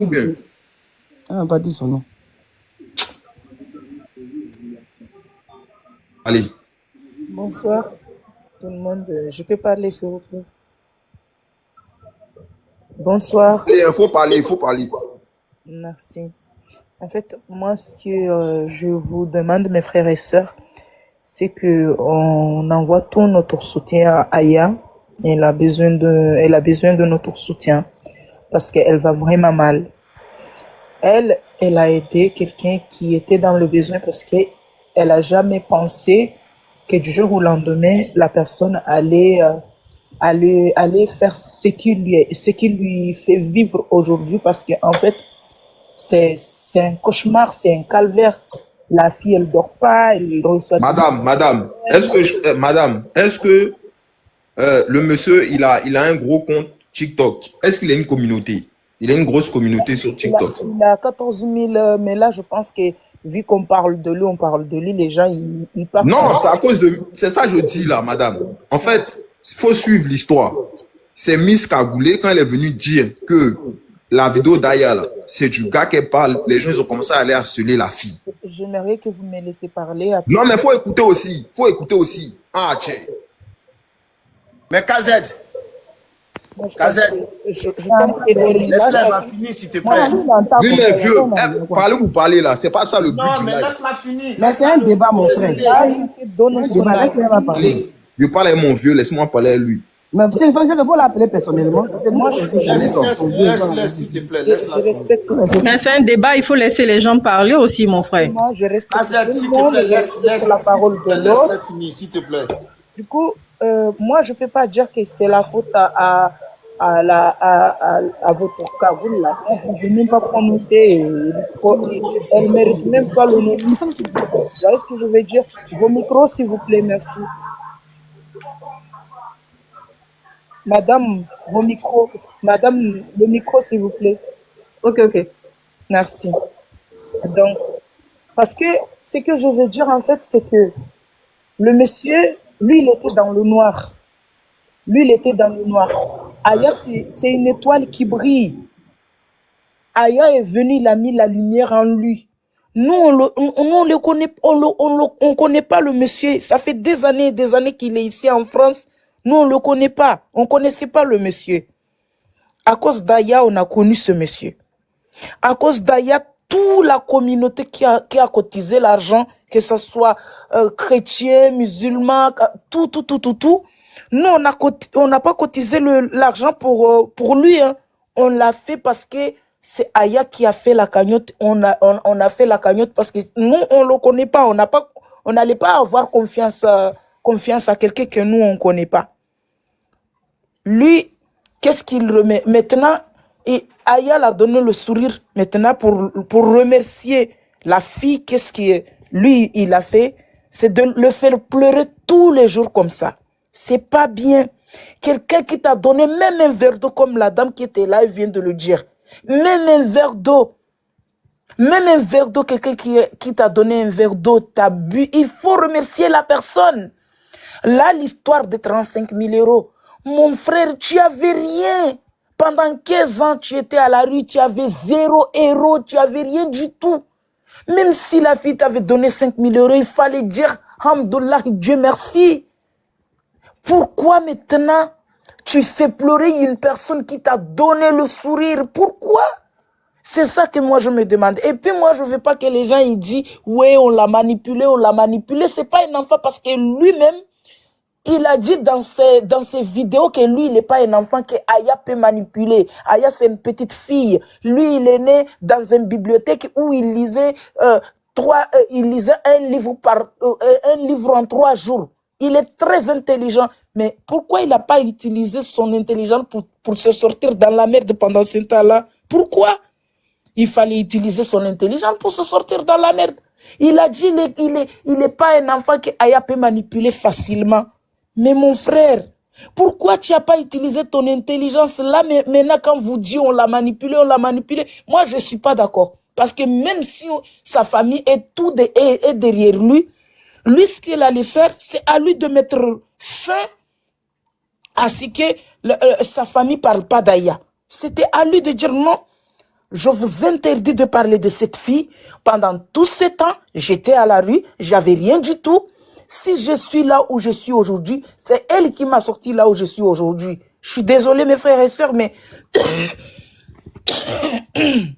Ou bien, Ah, pas dit son nom. allez. Bonsoir tout le monde. Je peux parler s'il vous plaît. Bonsoir. Allez, il faut parler, il faut parler. Merci. En fait, moi, ce que je vous demande, mes frères et sœurs, c'est que on envoie tout notre soutien à Aya. Elle a besoin de notre soutien parce qu'elle va vraiment mal. Elle a été quelqu'un qui était dans le besoin parce qu'elle a jamais pensé que du jour au lendemain, la personne allait faire ce qui lui fait vivre aujourd'hui parce qu'en fait, c'est un cauchemar, c'est un calvaire. La fille, elle dort pas, elle reçoit des Madame, madame, est-ce que le monsieur, il a un gros compte TikTok? Est-ce qu'il a une communauté? Il a une grosse communauté sur TikTok. il a 14 000, mais là, je pense que vu qu'on parle de lui, on parle de lui, les gens, ils partent. Non, c'est à cause de... C'est ça que je dis là, madame. En fait, il faut suivre l'histoire. C'est Miss Kagoulé, quand elle est venue dire que la vidéo d'Aya, là, c'est du gars qu'elle parle, les gens ils ont commencé à aller harceler la fille. J'aimerais que vous me laissez parler. Après. Non, mais il faut écouter aussi. Faut écouter aussi. Ah, tiens. Mais KZ, KZ, Je pense que laisse-la finir, s'il te plaît. Oui, mais vieux, parlez vous parler là. C'est pas ça le but Non, du mais live. laisse-la finir. Mais c'est un débat, mon frère. Laisse-le parler. Je parle avec mon vieux, laisse-moi parler avec lui. Mais il faut l'appeler personnellement. Moi, Laisse-la, s'il te plaît, laisse-la finir. Mais c'est un débat, il faut laisser les gens parler aussi, mon frère. Moi, je respecte KZ, s'il tout le monde, te plaît, je respecte la parole de laisse-la l'autre. finir, s'il te plaît. Du coup, moi, je peux pas dire que c'est la faute à votre Kagoul là. Je n'ai même pas prononcé. Elle mérite même pas le nom. Vous voyez ce que je veux dire? Vos micros, s'il vous plaît, merci. Madame, vos micros. Madame, le micro, s'il vous plaît. Ok, ok. Merci. Donc, parce que ce que je veux dire en fait, c'est que le monsieur, lui, il était dans le noir. Lui, il était dans le noir. Aya, c'est une étoile qui brille. Aya est venu, il a mis la lumière en lui. Nous, on le connaît, on connaît pas le monsieur. Ça fait des années qu'il est ici en France. Nous, on le connaît pas. On connaissait pas le monsieur. À cause d'Aya, on a connu ce monsieur. À cause d'Aya, toute la communauté qui a cotisé l'argent, que ce soit chrétien, musulman, tout. Nous, on n'a pas cotisé l'argent pour lui. Hein. On l'a fait parce que c'est Aya qui a fait la cagnotte. On a fait la cagnotte parce que nous, on le connaît pas. On n'allait pas avoir confiance à quelqu'un que nous, on connaît pas. Lui, qu'est-ce qu'il remet? Maintenant, et Aya a donné le sourire maintenant pour remercier la fille. Qu'est-ce que lui, il a fait? C'est de le faire pleurer tous les jours comme ça. C'est pas bien. Quelqu'un qui t'a donné même un verre d'eau, comme la dame qui était là, elle vient de le dire. Même un verre d'eau. Même un verre d'eau, quelqu'un qui t'a donné un verre d'eau, t'as bu. Il faut remercier la personne. Là, l'histoire de 35 000 euros. Mon frère, tu avais rien. Pendant 15 ans, tu étais à la rue, tu avais 0 euros, tu avais rien du tout. Même si la fille t'avait donné 5 000 euros, il fallait dire, Hamdullah, Dieu merci. Pourquoi maintenant tu fais pleurer une personne qui t'a donné le sourire? Pourquoi? C'est ça que moi je me demande. Et puis moi je veux pas que les gens ils disent, ouais, on l'a manipulé, on l'a manipulé. C'est pas un enfant parce que lui-même, il a dit dans ses vidéos que lui, il n'est pas un enfant que Aya peut manipuler. Aya, c'est une petite fille. Lui, il est né dans une bibliothèque où il lisait, un livre en 3 jours. Il est très intelligent. Mais pourquoi il n'a pas utilisé son intelligence pour se sortir dans la merde pendant ce temps-là? Pourquoi? Il fallait utiliser son intelligence pour se sortir dans la merde. Il a dit il est pas un enfant que Aya peut manipuler facilement. Mais mon frère, pourquoi tu n'as pas utilisé ton intelligence là, mais maintenant quand vous dites on l'a manipulé, moi je ne suis pas d'accord. Parce que même si sa famille est derrière lui, ce qu'il allait faire, c'est à lui de mettre fin à ce que sa famille ne parle pas d'Aya. C'était à lui de dire non. je vous interdis de parler de cette fille. Pendant tout ce temps, j'étais à la rue, j'avais rien du tout. Si je suis là où je suis aujourd'hui, c'est elle qui m'a sorti là où je suis aujourd'hui. Je suis désolée, mes frères et sœurs, mais... Je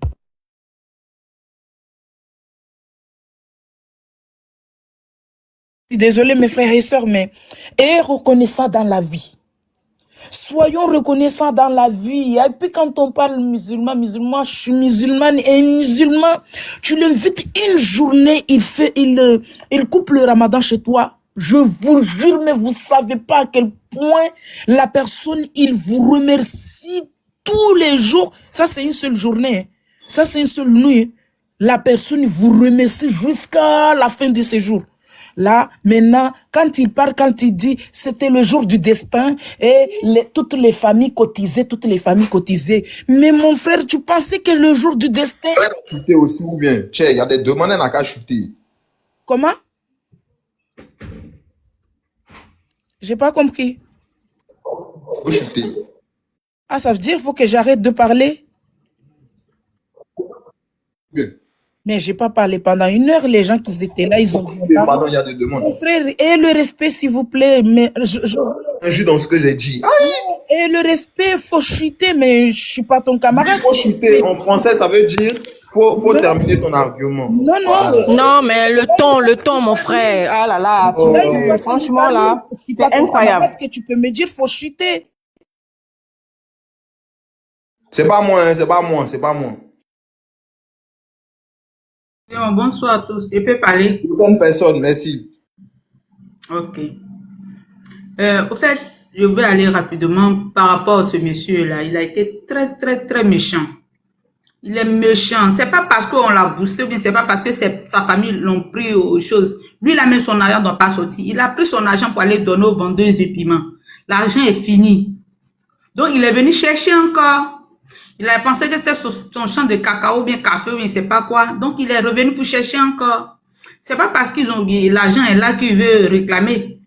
suis désolée, mes frères et sœurs, mais... Et reconnaissant dans la vie. Soyons reconnaissants dans la vie. Et puis quand on parle musulman, je suis musulmane et musulman, tu l'invites une journée, il coupe le ramadan chez toi. Je vous jure, mais vous savez pas à quel point la personne, il vous remercie tous les jours. Ça, c'est une seule journée. Ça, c'est une seule nuit. La personne vous remercie jusqu'à la fin de ses jours. Là, maintenant, quand il part, quand il dit c'était le jour du destin et toutes les familles cotisaient, Mais mon frère, tu pensais que le jour du destin... Chuter aussi ou bien? Tiens, il y a des demandes à qu'à chuter. Comment? J'ai pas compris. Faut chuter. Ah, ça veut dire qu'il faut que j'arrête de parler? Bien. Mais j'ai pas parlé pendant 1 heure. Les gens qui étaient là, ils ont... Pardon, il y a des demandes. Mon frère, et le respect, s'il vous plaît. Mais Un jus dans ce que j'ai dit. Aïe! Et le respect, faut chuter, mais je suis pas ton camarade. Il faut chuter. En français, ça veut dire faut terminer ton argument. Non, non. Voilà. Non, mais le ton, mon frère. Ah là là, franchement là, c'est incroyable. Que tu peux me dire, faut chuter. C'est pas moi, hein, c'est pas moi, c'est pas moi. Bonsoir à tous. Je peux parler? Une personne, merci. Ok. Au fait, je vais aller rapidement par rapport à ce monsieur-là. Il a été très, très, très méchant. Il est méchant. C'est pas parce qu'on l'a boosté ou bien c'est pas parce que sa famille l'ont pris aux choses. Lui, il a même son argent ne doit pas sortir. Il a pris son argent pour aller donner aux vendeuses de piment. L'argent est fini. Donc, il est venu chercher encore. Il a pensé que c'était son champ de cacao, ou bien café, ou bien je sais pas quoi. Donc, il est revenu pour chercher encore. C'est pas parce qu'ils ont bien, l'argent est là qu'il veut réclamer.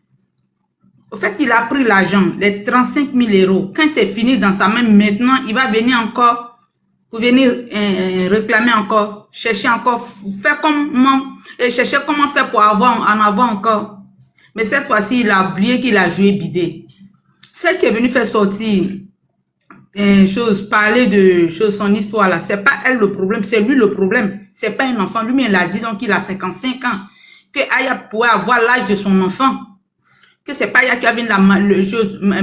Au fait, il a pris l'argent, les 35 000 euros. Quand c'est fini dans sa main, maintenant, il va venir encore, pour venir réclamer encore, chercher encore, faire chercher comment faire pour en avoir encore. Mais cette fois-ci, il a oublié qu'il a joué bidé. Celle qui est venue faire sortir parler de son histoire là, c'est pas elle le problème, c'est lui le problème. C'est pas un enfant, lui-même il a dit donc il a 55 ans, que Aya pourrait avoir l'âge de son enfant, que c'est pas Aya qui a venu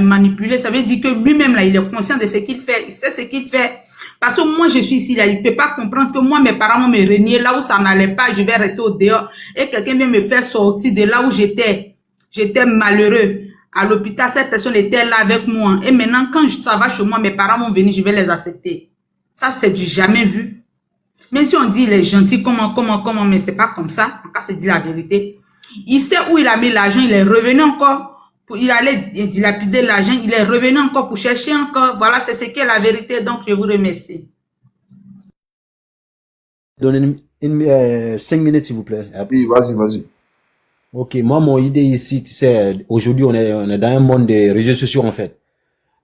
manipuler, ça veut dire que lui-même là, il est conscient de ce qu'il fait, il sait ce qu'il fait. Parce que moi je suis ici là, il peut pas comprendre que moi mes parents m'ont renié là où ça n'allait pas, je vais rester au dehors et quelqu'un vient me faire sortir de là où j'étais malheureux. À l'hôpital, cette personne était là avec moi. Et maintenant, quand ça va chez moi, mes parents vont venir, je vais les accepter. Ça, c'est du jamais vu. Même si on dit il est gentil, comment, mais c'est pas comme ça. En cas, c'est dit la vérité. Il sait où il a mis l'argent, il est revenu encore. Il allait dilapider l'argent, il est revenu encore pour chercher encore. Voilà, c'est ce qu'est la vérité. Donc, je vous remercie. Donnez 5 minutes, s'il vous plaît. Oui, vas-y. Ok, moi, mon idée ici, tu sais, aujourd'hui, on est dans un monde des réseaux sociaux, en fait.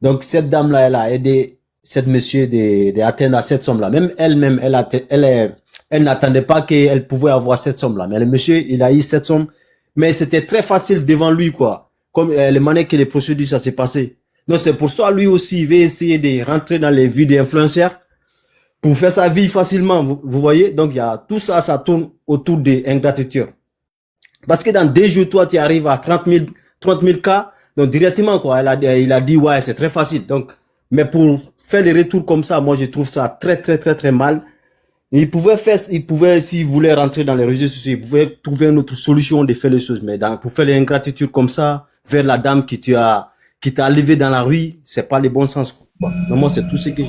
Donc, cette dame-là, elle a aidé cette monsieur d'atteindre à cette somme-là. Même elle-même, elle n'attendait pas qu'elle pouvait avoir cette somme-là. Mais le monsieur, il a eu cette somme. Mais c'était très facile devant lui, quoi. Comme les manières que les procédures, ça s'est passé. Donc, c'est pour ça, lui aussi, il veut essayer de rentrer dans les vies des influenceurs pour faire sa vie facilement. Vous voyez? Donc, il y a tout ça, ça tourne autour de l'ingratitude. Parce que dans 2 jours, toi, tu arrives à 30 000 cas. Donc, directement, quoi, il a dit, ouais, c'est très facile. Donc, mais pour faire les retours comme ça, moi, je trouve ça très, très, très, très mal. Il pouvait, s'il voulait rentrer dans les réseaux sociaux, il pouvait trouver une autre solution de faire les choses. Mais pour faire les ingratitudes comme ça, vers la dame qui t'a levé dans la rue, c'est pas le bon sens, quoi. Donc, moi, c'est tout ce que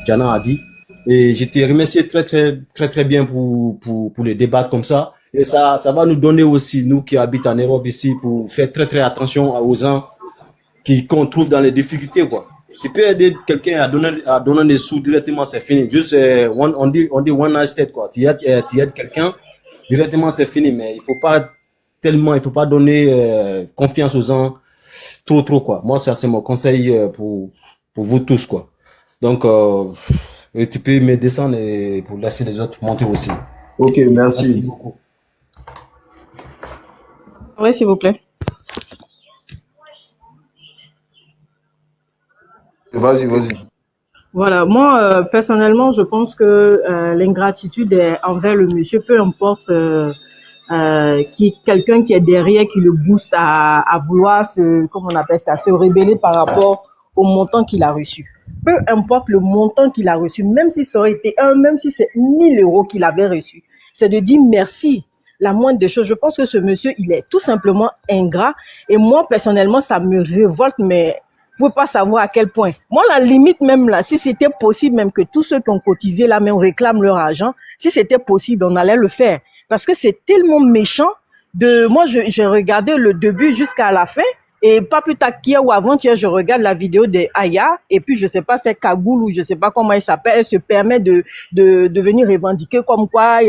Jana a dit. Et je te remercie très, très, très, très bien pour les débats comme ça. Et ça va nous donner aussi, nous qui habitons en Europe ici, pour faire très très attention aux gens qu'on trouve dans les difficultés, quoi. Tu peux aider quelqu'un à donner des sous directement, c'est fini. Juste, on dit one night stand, quoi. Tu aides quelqu'un, directement c'est fini. Mais il faut pas donner confiance aux gens trop, quoi. Moi, ça c'est mon conseil pour vous tous, quoi. Donc, Et tu peux me descendre et pour laisser les autres monter aussi. Ok, Merci merci. beaucoup. Oui, s'il vous plaît. Vas-y, vas-y. Voilà, moi, personnellement, je pense que l'ingratitude est envers le monsieur, peu importe quelqu'un qui est derrière, qui le booste à vouloir comment on appelle ça, se rebeller par rapport au montant qu'il a reçu. Peu importe le montant qu'il a reçu, même si ça aurait été même si c'est 1000 euros qu'il avait reçu, c'est de dire merci. La moindre des choses. Je pense que ce monsieur, il est tout simplement ingrat. Et moi, personnellement, ça me révolte, mais vous ne pouvez pas savoir à quel point. Moi, la limite même là, si c'était possible même que tous ceux qui ont cotisé là même réclament leur argent, si c'était possible, on allait le faire. Parce que c'est tellement méchant. Moi, j'ai regardé le début jusqu'à la fin. Et pas plus tard qu'hier ou avant-hier, je regarde la vidéo de Aya. Et puis, je sais pas, c'est Kagoul ou je sais pas comment elle s'appelle. Elle se permet de venir revendiquer comme quoi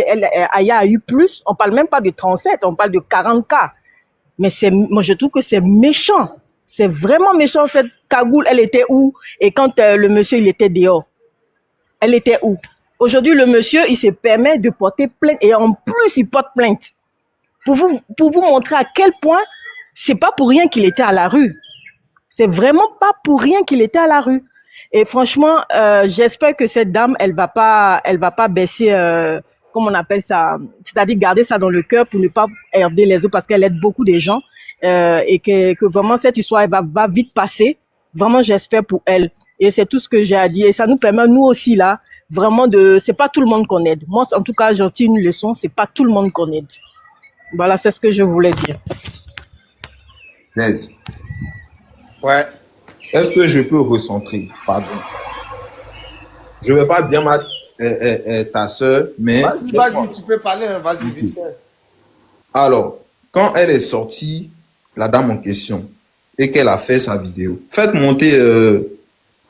Aya a eu plus. On parle même pas de 37, on parle de 40K. Mais moi, je trouve que c'est méchant. C'est vraiment méchant, cette cagoule. Elle était où? Et quand le monsieur, il était dehors, elle était où? Aujourd'hui, le monsieur, il se permet de porter plainte. Et en plus, il porte plainte. Pour vous montrer à quel point c'est pas pour rien qu'il était à la rue. C'est vraiment pas pour rien qu'il était à la rue. Et franchement, j'espère que cette dame, elle va pas baisser, comment on appelle ça, c'est-à-dire garder ça dans le cœur pour ne pas herder les autres parce qu'elle aide beaucoup de gens et que vraiment cette histoire elle va vite passer. Vraiment, j'espère pour elle. Et c'est tout ce que j'ai à dire. Et ça nous permet, nous aussi là, vraiment c'est pas tout le monde qu'on aide. Moi, en tout cas, j'en tire une leçon, c'est pas tout le monde qu'on aide. Voilà, c'est ce que je voulais dire. Yes. Ouais. Est-ce que je peux recentrer? Pardon. Je ne vais pas bien mettre ta soeur, mais... Vas-y, tu peux parler, hein, vas-y, vite fait. Alors, quand elle est sortie, la dame en question, et qu'elle a fait sa vidéo, faites monter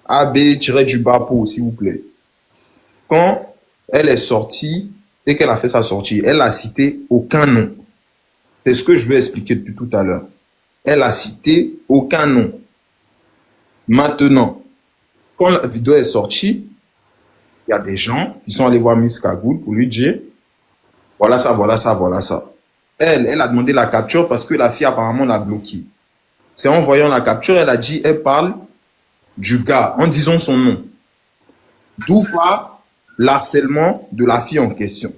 AB-du-bas s'il vous plaît. Quand elle est sortie et qu'elle a fait sa sortie, elle n'a cité aucun nom. C'est ce que je vais expliquer depuis tout à l'heure. Elle a cité aucun nom. Maintenant, quand la vidéo est sortie, il y a des gens qui sont allés voir Miss Kagoul pour lui dire voilà ça, voilà ça, voilà ça. Elle a demandé la capture parce que la fille apparemment l'a bloquée. C'est en voyant la capture, elle a dit, elle parle du gars en disant son nom. D'où part l'harcèlement de la fille en question.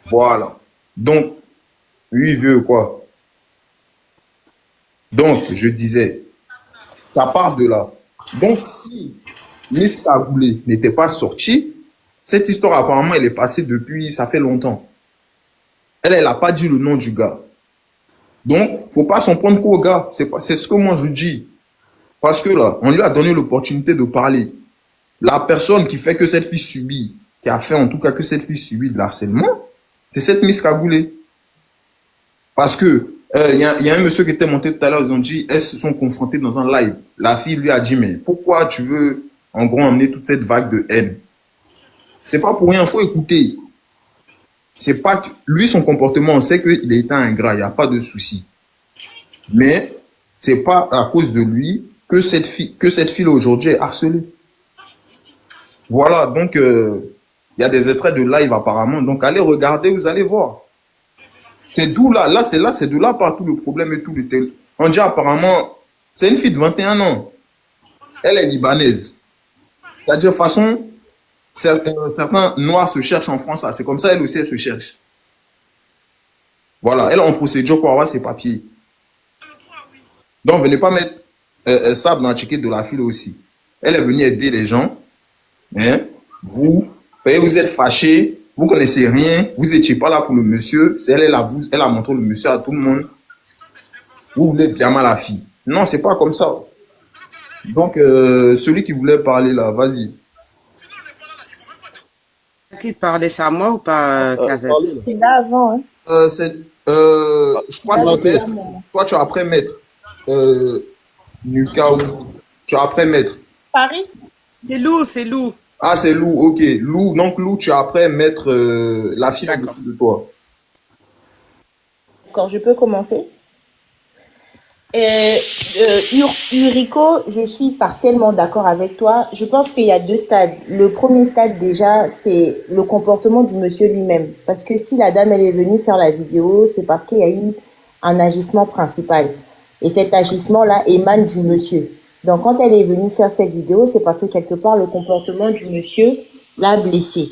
Voilà. Donc, lui, il veut quoi? Donc, je disais, ça part de là. Donc, si Miss Kagoulé n'était pas sortie, cette histoire, apparemment, elle est passée depuis, ça fait longtemps. Elle n'a pas dit le nom du gars. Donc, faut pas s'en prendre qu'au gars. C'est ce que moi je dis. Parce que là, on lui a donné l'opportunité de parler. La personne qui fait que cette fille subit, qui a fait en tout cas que cette fille subit de l'harcèlement, c'est cette Miss Kagoulé. Parce que il y a un monsieur qui était monté tout à l'heure, ils ont dit, elles se sont confrontées dans un live. La fille lui a dit, mais pourquoi tu veux en gros emmener toute cette vague de haine? C'est pas pour rien, faut écouter. C'est pas que lui, son comportement, on sait qu'il est ingrat, il n'y a pas de souci. Mais c'est pas à cause de lui que cette fille aujourd'hui est harcelée. Voilà, donc il y a des extraits de live apparemment, donc allez regarder, vous allez voir. C'est d'où là, c'est de là partout le problème et tout le tel. On dit apparemment, c'est une fille de 21 ans. Elle est libanaise. C'est-à-dire, de toute façon, certains noirs se cherchent en France, c'est comme ça, elle aussi, elle se cherche. Voilà, elle est en procédure pour avoir ses papiers. Donc, venez pas mettre ça dans la ticket de la fille aussi. Elle est venue aider les gens. Hein? Vous êtes fâchés, vous connaissez rien, vous n'étiez pas là pour le monsieur. C'est elle a montré le monsieur à tout le monde. Vous voulez bien mal la fille. Non, c'est pas comme ça. Donc, celui qui voulait parler là, vas-y. Qui parlait, c'est à moi ou pas, Kazet? C'est là avant, hein. Je crois que c'est toi, tu as après maître. Nuka, tu as après maître. Paris? C'est Lou, c'est Lou. Ah, c'est Lou, ok. Lou, donc Lou, tu as après mettre la fille en-dessous de toi. Quand je peux commencer. Urico, je suis partiellement d'accord avec toi. Je pense qu'il y a deux stades. Le premier stade, déjà, c'est le comportement du monsieur lui-même. Parce que si la dame, elle est venue faire la vidéo, c'est parce qu'il y a eu un agissement principal. Et cet agissement-là émane du monsieur. Donc, quand elle est venue faire cette vidéo, c'est parce que quelque part, le comportement du monsieur l'a blessée.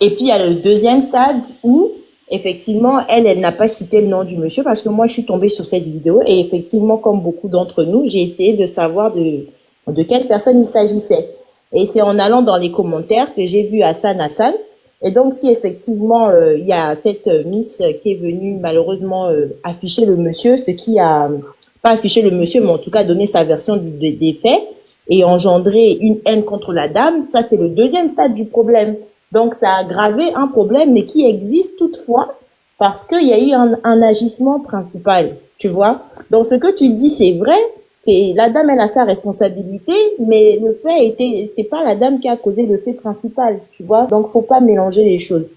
Et puis, il y a le deuxième stade où, effectivement, elle n'a pas cité le nom du monsieur parce que moi, je suis tombée sur cette vidéo et effectivement, comme beaucoup d'entre nous, j'ai essayé de savoir de quelle personne il s'agissait. Et c'est en allant dans les commentaires que j'ai vu Hassan Hassan. Et donc, si effectivement, il y a cette Miss qui est venue malheureusement afficher le monsieur, ce qui a pas affiché le monsieur, mais en tout cas donné sa version des faits et engendré une haine contre la dame, ça c'est le deuxième stade du problème. Donc, ça a aggravé un problème, mais qui existe toutefois parce qu'il y a eu un agissement principal, tu vois. Donc, ce que tu dis, c'est vrai. C'est la dame, elle a sa responsabilité, mais le fait était, c'est pas la dame qui a causé le fait principal, tu vois. Donc, faut pas mélanger les choses.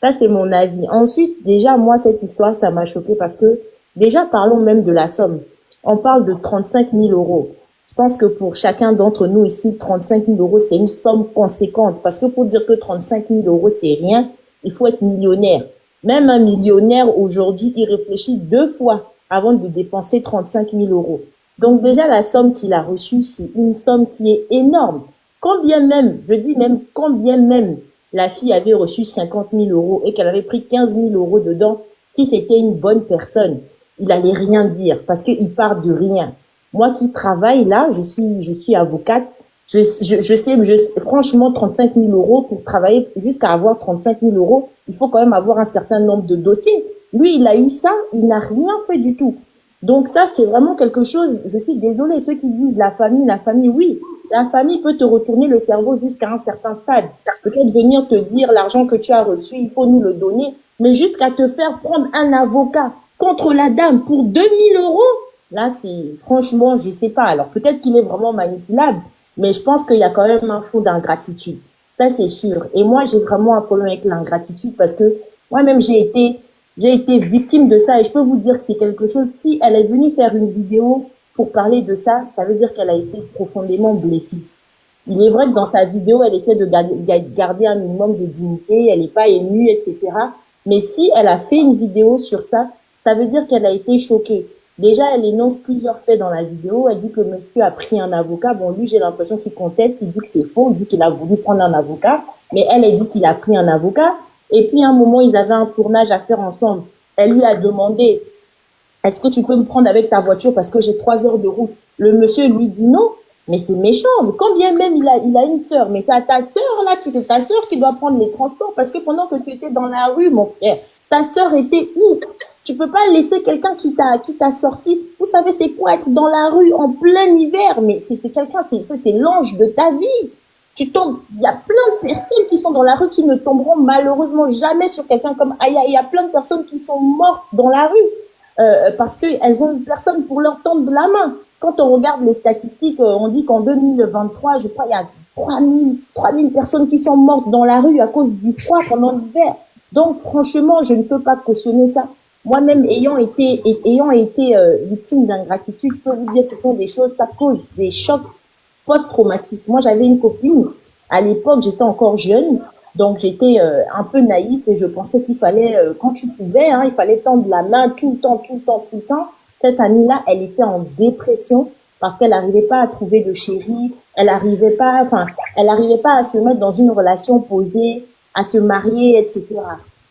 Ça, c'est mon avis. Ensuite, déjà, moi, cette histoire, ça m'a choquée parce que, déjà, parlons même de la somme. On parle de 35 000 euros. Je pense que pour chacun d'entre nous ici, 35 000 euros, c'est une somme conséquente. Parce que pour dire que 35 000 euros, c'est rien, il faut être millionnaire. Même un millionnaire, aujourd'hui, il réfléchit 2 fois avant de dépenser 35 000 euros. Donc déjà, la somme qu'il a reçue, c'est une somme qui est énorme. Quand bien même, je dis même, quand bien même la fille avait reçu 50 000 euros et qu'elle avait pris 15 000 euros dedans, si c'était une bonne personne, il allait rien dire parce qu'il part de rien. Moi qui travaille là, je suis avocate, je sais, franchement, 35 000 euros pour travailler jusqu'à avoir 35 000 euros, il faut quand même avoir un certain nombre de dossiers. Lui, il a eu ça, il n'a rien fait du tout. Donc ça, c'est vraiment quelque chose, je suis désolée, ceux qui disent la famille, oui, la famille peut te retourner le cerveau jusqu'à un certain stade. Peut-être venir te dire l'argent que tu as reçu, il faut nous le donner, mais jusqu'à te faire prendre un avocat contre la dame pour 2 000 euros, là, c'est, franchement, je sais pas. Alors peut-être qu'il est vraiment manipulable, mais je pense qu'il y a quand même un fond d'ingratitude. Ça, c'est sûr. Et moi, j'ai vraiment un problème avec l'ingratitude parce que moi-même, j'ai été victime de ça et je peux vous dire que c'est quelque chose, si elle est venue faire une vidéo pour parler de ça, ça veut dire qu'elle a été profondément blessée. Il est vrai que dans sa vidéo, elle essaie de garder un minimum de dignité, elle n'est pas émue, etc. Mais si elle a fait une vidéo sur ça, ça veut dire qu'elle a été choquée. Déjà, elle énonce plusieurs faits dans la vidéo. Elle dit que le monsieur a pris un avocat. Bon, lui, j'ai l'impression qu'il conteste. Il dit que c'est faux. Il dit qu'il a voulu prendre un avocat. Mais elle dit qu'il a pris un avocat. Et puis, à un moment, ils avaient un tournage à faire ensemble. Elle lui a demandé, est-ce que tu peux me prendre avec ta voiture parce que j'ai 3 heures de route? Le monsieur lui dit non. Mais c'est méchant. Mais quand bien même il a une sœur, mais c'est à ta sœur là, c'est ta sœur qui doit prendre les transports parce que pendant que tu étais dans la rue, mon frère, ta sœur était où? Tu peux pas laisser quelqu'un qui t'a sorti. Vous savez c'est quoi être dans la rue en plein hiver? Mais c'est quelqu'un, c'est l'ange de ta vie. Tu tombes, il y a plein de personnes qui sont dans la rue qui ne tomberont malheureusement jamais sur quelqu'un comme Aya. Il y a plein de personnes qui sont mortes dans la rue parce qu'elles ont personne pour leur tendre la main. Quand on regarde les statistiques, on dit qu'en 2023, je crois, il y a 3000 personnes qui sont mortes dans la rue à cause du froid pendant l'hiver. Donc, franchement, je ne peux pas cautionner ça. Moi-même, ayant été victime d'ingratitude, je peux vous dire, ce sont des choses, ça cause des chocs post-traumatiques. Moi, j'avais une copine, à l'époque, j'étais encore jeune, donc j'étais un peu naïf et je pensais qu'il fallait, quand tu pouvais, il fallait tendre la main tout le temps. Cette amie-là, elle était en dépression parce qu'elle n'arrivait pas à trouver de chéri, elle n'arrivait pas à se mettre dans une relation posée, à se marier, etc.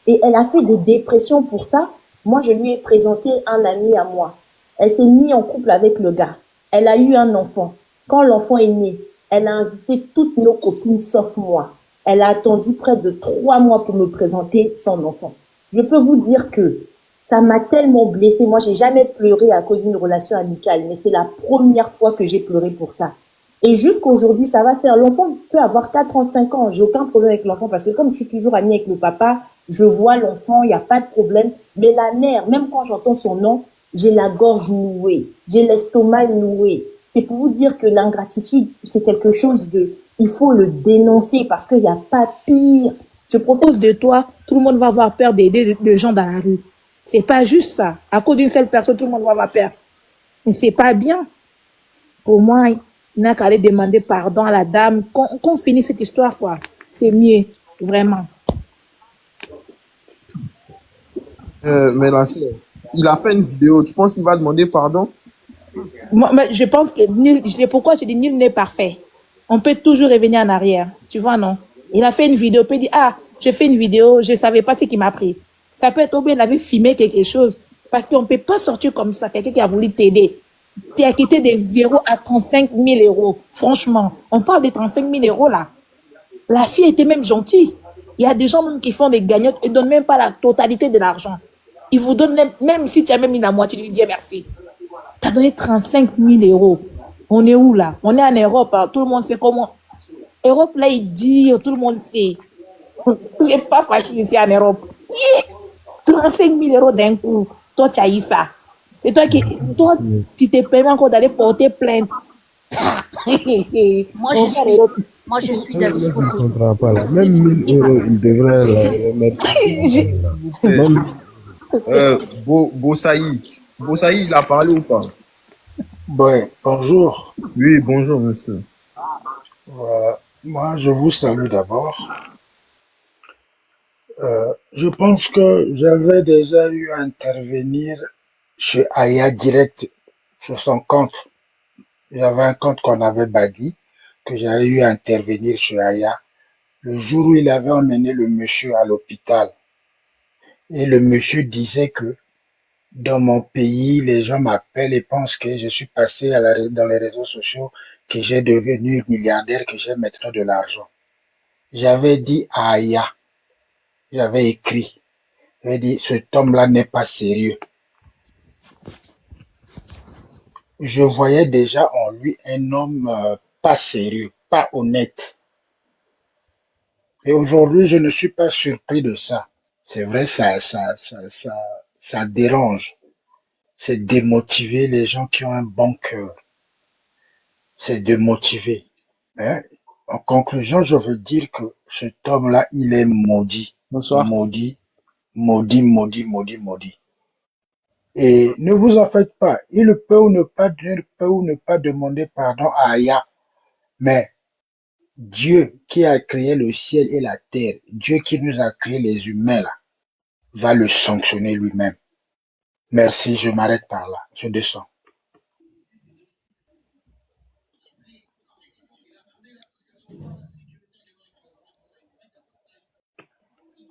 Et elle a fait des dépressions pour ça. Moi, je lui ai présenté un ami à moi. Elle s'est mise en couple avec le gars. Elle a eu un enfant. Quand l'enfant est né, elle a invité toutes nos copines sauf moi. Elle a attendu près de 3 mois pour me présenter son enfant. Je peux vous dire que ça m'a tellement blessée. Moi, j'ai jamais pleuré à cause d'une relation amicale, mais c'est la première fois que j'ai pleuré pour ça. Et jusqu'aujourd'hui, ça va faire. L'enfant peut avoir 4 ans, 5 ans. J'ai aucun problème avec l'enfant parce que comme je suis toujours amie avec le papa, je vois l'enfant, il n'y a pas de problème. Mais la mère, même quand j'entends son nom, j'ai la gorge nouée, j'ai l'estomac noué. C'est pour vous dire que l'ingratitude, c'est quelque chose il faut le dénoncer parce qu'il n'y a pas pire. Je propose de toi, tout le monde va avoir peur d'aider des gens dans la rue. C'est pas juste ça. À cause d'une seule personne, tout le monde va avoir peur. Mais c'est pas bien. Pour moi, il n'a qu'à aller demander pardon à la dame. Qu'on finisse cette histoire, quoi. C'est mieux, vraiment. Mais la sœur, il a fait une vidéo. Tu penses qu'il va demander pardon? Moi, je pense que pourquoi je dis nul n'est parfait. On peut toujours revenir en arrière. Tu vois, non? Il a fait une vidéo, peut dire, ah, j'ai fait une vidéo, je savais pas ce qui m'a pris. Ça peut être ou bien il avait filmé quelque chose. Parce qu'on peut pas sortir comme ça, quelqu'un qui a voulu t'aider. Tu as quitté des 0 à 35 000 euros. Franchement, on parle de 35 000 euros là. La fille était même gentille. Il y a des gens même qui font des gagnottes et ne donnent même pas la totalité de l'argent. Ils vous donnent même si tu as même mis la moitié, tu dis merci. Tu as donné 35 000 euros. On est où là? On est en Europe. Hein. Tout le monde sait comment. Europe là, il dit, tout le monde sait. C'est pas facile ici en Europe. 35 000 euros d'un coup. Toi, tu as eu ça. C'est toi qui. Toi, tu t'es permis encore d'aller porter plainte. Moi, je suis d'avis. Je ne comprends pas là. Même 1 000 euros, il devrait le mettre. Bossaï, il a parlé ou pas? Ouais, bonjour. Oui, bonjour, monsieur. Moi, je vous salue d'abord. Je pense que j'avais déjà eu à intervenir chez Aya direct sur son compte. J'avais un compte qu'on avait banni, que j'avais eu à intervenir chez Aya le jour où il avait emmené le monsieur à l'hôpital. Et le monsieur disait que dans mon pays, les gens m'appellent et pensent que je suis passé dans les réseaux sociaux, que j'ai devenu milliardaire, que j'ai maintenant de l'argent. J'avais dit à Aya, j'avais écrit, j'avais dit, cet homme-là n'est pas sérieux. Je voyais déjà en lui un homme pas sérieux, pas honnête. Et aujourd'hui, je ne suis pas surpris de ça. C'est vrai, ça dérange. C'est démotiver les gens qui ont un bon cœur. C'est démotiver. Hein? En conclusion, je veux dire que cet homme-là, il est maudit. Bonsoir. Maudit, maudit, maudit, maudit, maudit. Et ne vous en faites pas. Il peut ou ne pas demander pardon à Aya. Mais Dieu qui a créé le ciel et la terre, Dieu qui nous a créé les humains là, va le sanctionner lui-même. Merci, je m'arrête par là. Je descends.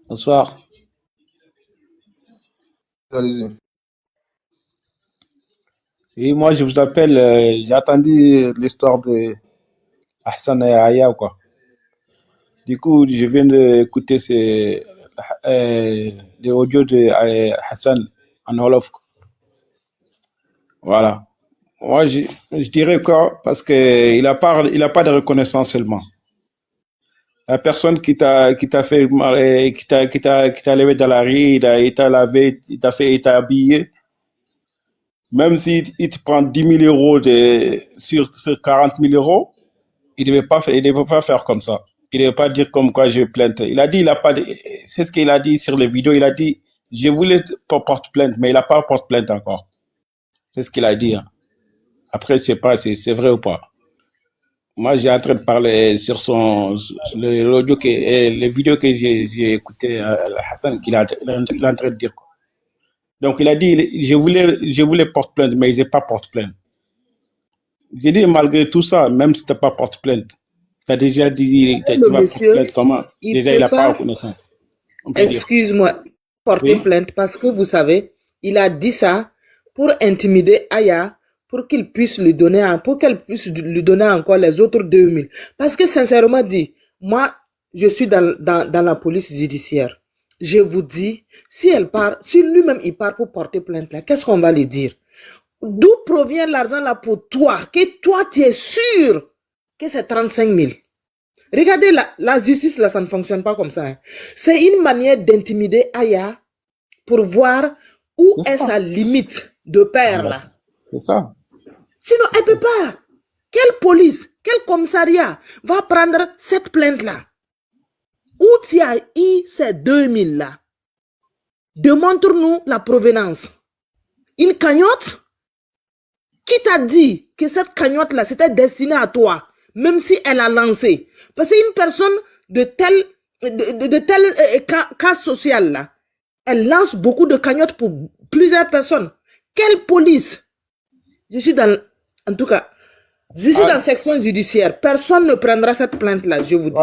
Bonsoir. Allez-y. Et moi, je vous appelle, j'ai attendu l'histoire de Hassan et Aya, quoi. Du coup, je viens d'écouter les audios de Hassan en Wolof. Voilà. Moi, je dirais quoi? Parce qu'il n'a pas de reconnaissance seulement. La personne qui t'a fait mal, qui t'a levé dans la rue, il t'a lavé, il t'a habillé. Même s'il te prend 10 000 euros sur 40 000 euros, il ne devait pas faire comme ça. Il ne devait pas dire comme quoi je plainte. Il a dit, c'est ce qu'il a dit sur les vidéos. Il a dit, je voulais porter plainte, mais il n'a pas porté plainte encore. C'est ce qu'il a dit. Hein. Après, je ne sais pas si c'est vrai ou pas. Moi, j'ai en train de parler sur l'audio, les vidéos que j'ai écoutées à Hassan, qu'il est en train de dire. Quoi. Donc, il a dit, je voulais porter plainte, mais je n'ai pas porté plainte. J'ai dit, malgré tout ça, même si tu n'as pas porté plainte, tu as déjà dit, tu vas porter plainte comment? Déjà, il n'a pas reconnaissance. Excuse-moi, porter plainte, parce que vous savez, il a dit ça pour intimider Aya, pour qu'il puisse lui donner, pour qu'elle puisse lui donner encore les autres 2000. Parce que sincèrement dit, moi, je suis dans la police judiciaire. Je vous dis, si lui-même il part pour porter plainte là, qu'est-ce qu'on va lui dire? D'où provient l'argent là pour toi? Que toi tu es sûr que c'est 35 000. Regardez la justice là, ça ne fonctionne pas comme ça. Hein. C'est une manière d'intimider Aya pour voir où est sa limite de père là. C'est ça. Sinon, elle ne peut pas. Quelle police, quel commissariat va prendre cette plainte-là? Où tu as eu ces 2000-là? Démontre-nous la provenance. Une cagnotte? Qui t'a dit que cette cagnotte-là, c'était destiné à toi, même si elle a lancé? Parce qu'une personne de tel cas social, là, elle lance beaucoup de cagnottes pour plusieurs personnes. Quelle police? Je suis dans, en tout cas, je suis dans la section judiciaire. Personne ne prendra cette plainte-là, je vous dis.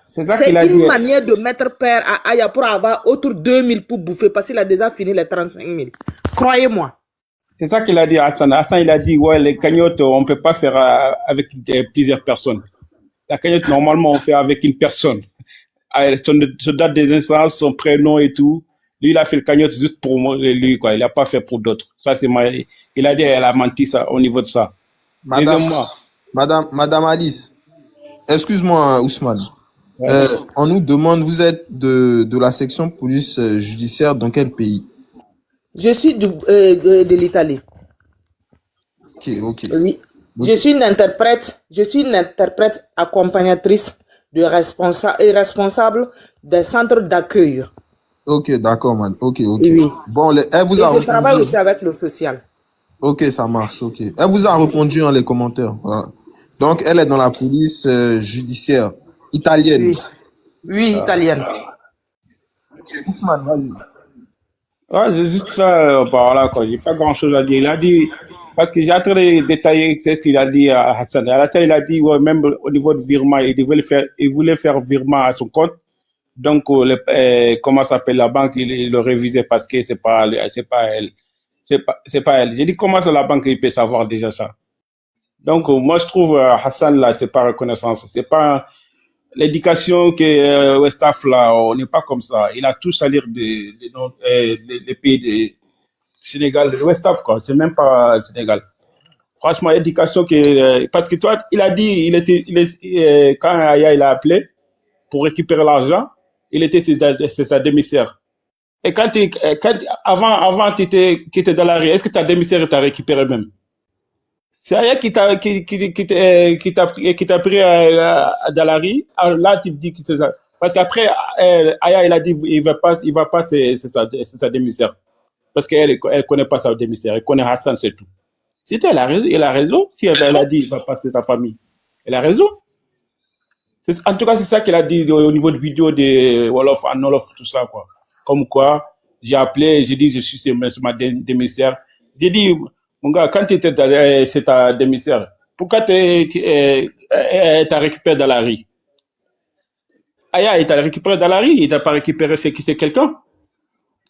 C'est ça C'est qu'il a dit. une manière de mettre peur à Aya pour avoir autour de 2000 pour bouffer parce qu'il a déjà fini les 35 000. Croyez-moi. C'est ça qu'il a dit, Hassan. Hassan, il a dit, ouais, les cagnottes, on ne peut pas faire avec plusieurs personnes. La cagnotte, normalement, on fait avec une personne. Son date de naissance, son prénom et tout. Lui, il a fait le cagnotte juste pour lui, quoi. Il n'a pas fait pour d'autres. Ça, c'est il a dit, elle a menti ça, au niveau de ça. Madame Alice, excuse-moi, Ousmane. Ouais. On nous demande, vous êtes de la section police judiciaire dans quel pays? Je suis de l'Italie. Ok. Oui. Je suis une interprète accompagnatrice de responsable des centres d'accueil. Ok, d'accord, man. Ok. Oui. Bon, elle vous a Et je répondu. travaille aussi avec le social. Ok, ça marche, ok. Elle vous a répondu dans les commentaires. Voilà. Donc, elle est dans la police judiciaire italienne. Oui, italienne. Ousmane, vas-y. Ouais, c'est juste ça, voilà, quoi. J'ai pas grand-chose à dire. Il a dit, parce que j'ai en train de détailler ce qu'il a dit à Hassan. À la fin, il a dit, ouais, même au niveau de virement, il voulait faire virement à son compte. Donc, comment s'appelle la banque, il le révisait parce que c'est pas elle. C'est pas elle. J'ai dit, comment ça, la banque, il peut savoir déjà ça? Donc, moi, je trouve, Hassan, là, c'est pas reconnaissance. C'est pas l'éducation que Westaf, là, on n'est pas comme ça. Il a tout salir des pays du Sénégal, de Westaf, quoi. C'est même pas Sénégal. Franchement, l'éducation que, parce que toi, il a dit, quand Aya, il a appelé pour récupérer l'argent, il était c'est sa demi-sœur. Et avant, tu étais dans la rue, est-ce que ta demi-sœur t'a récupéré même? C'est Aya qui t'a pris dans la rue. Alors là, tu te dis que c'est ça. Parce qu'après, Aya, il a dit, il va pas, c'est sa demi-sœur. Parce qu'elle connaît pas sa demi-sœur. Elle connaît Hassan, c'est tout. Si elle a raison. Si elle a dit, il va passer sa famille. Elle a raison. En tout cas, c'est ça qu'elle a dit au niveau de vidéo de Wolof, Anolof, tout ça, quoi. Comme quoi, j'ai appelé, j'ai dit, je suis ma demi-sœur. J'ai dit, mon gars, quand tu étais chez ta demi-sœur, pourquoi t'as récupéré dans la rue? Aya, il t'a récupéré dans la rue, il t'a pas récupéré chez quelqu'un?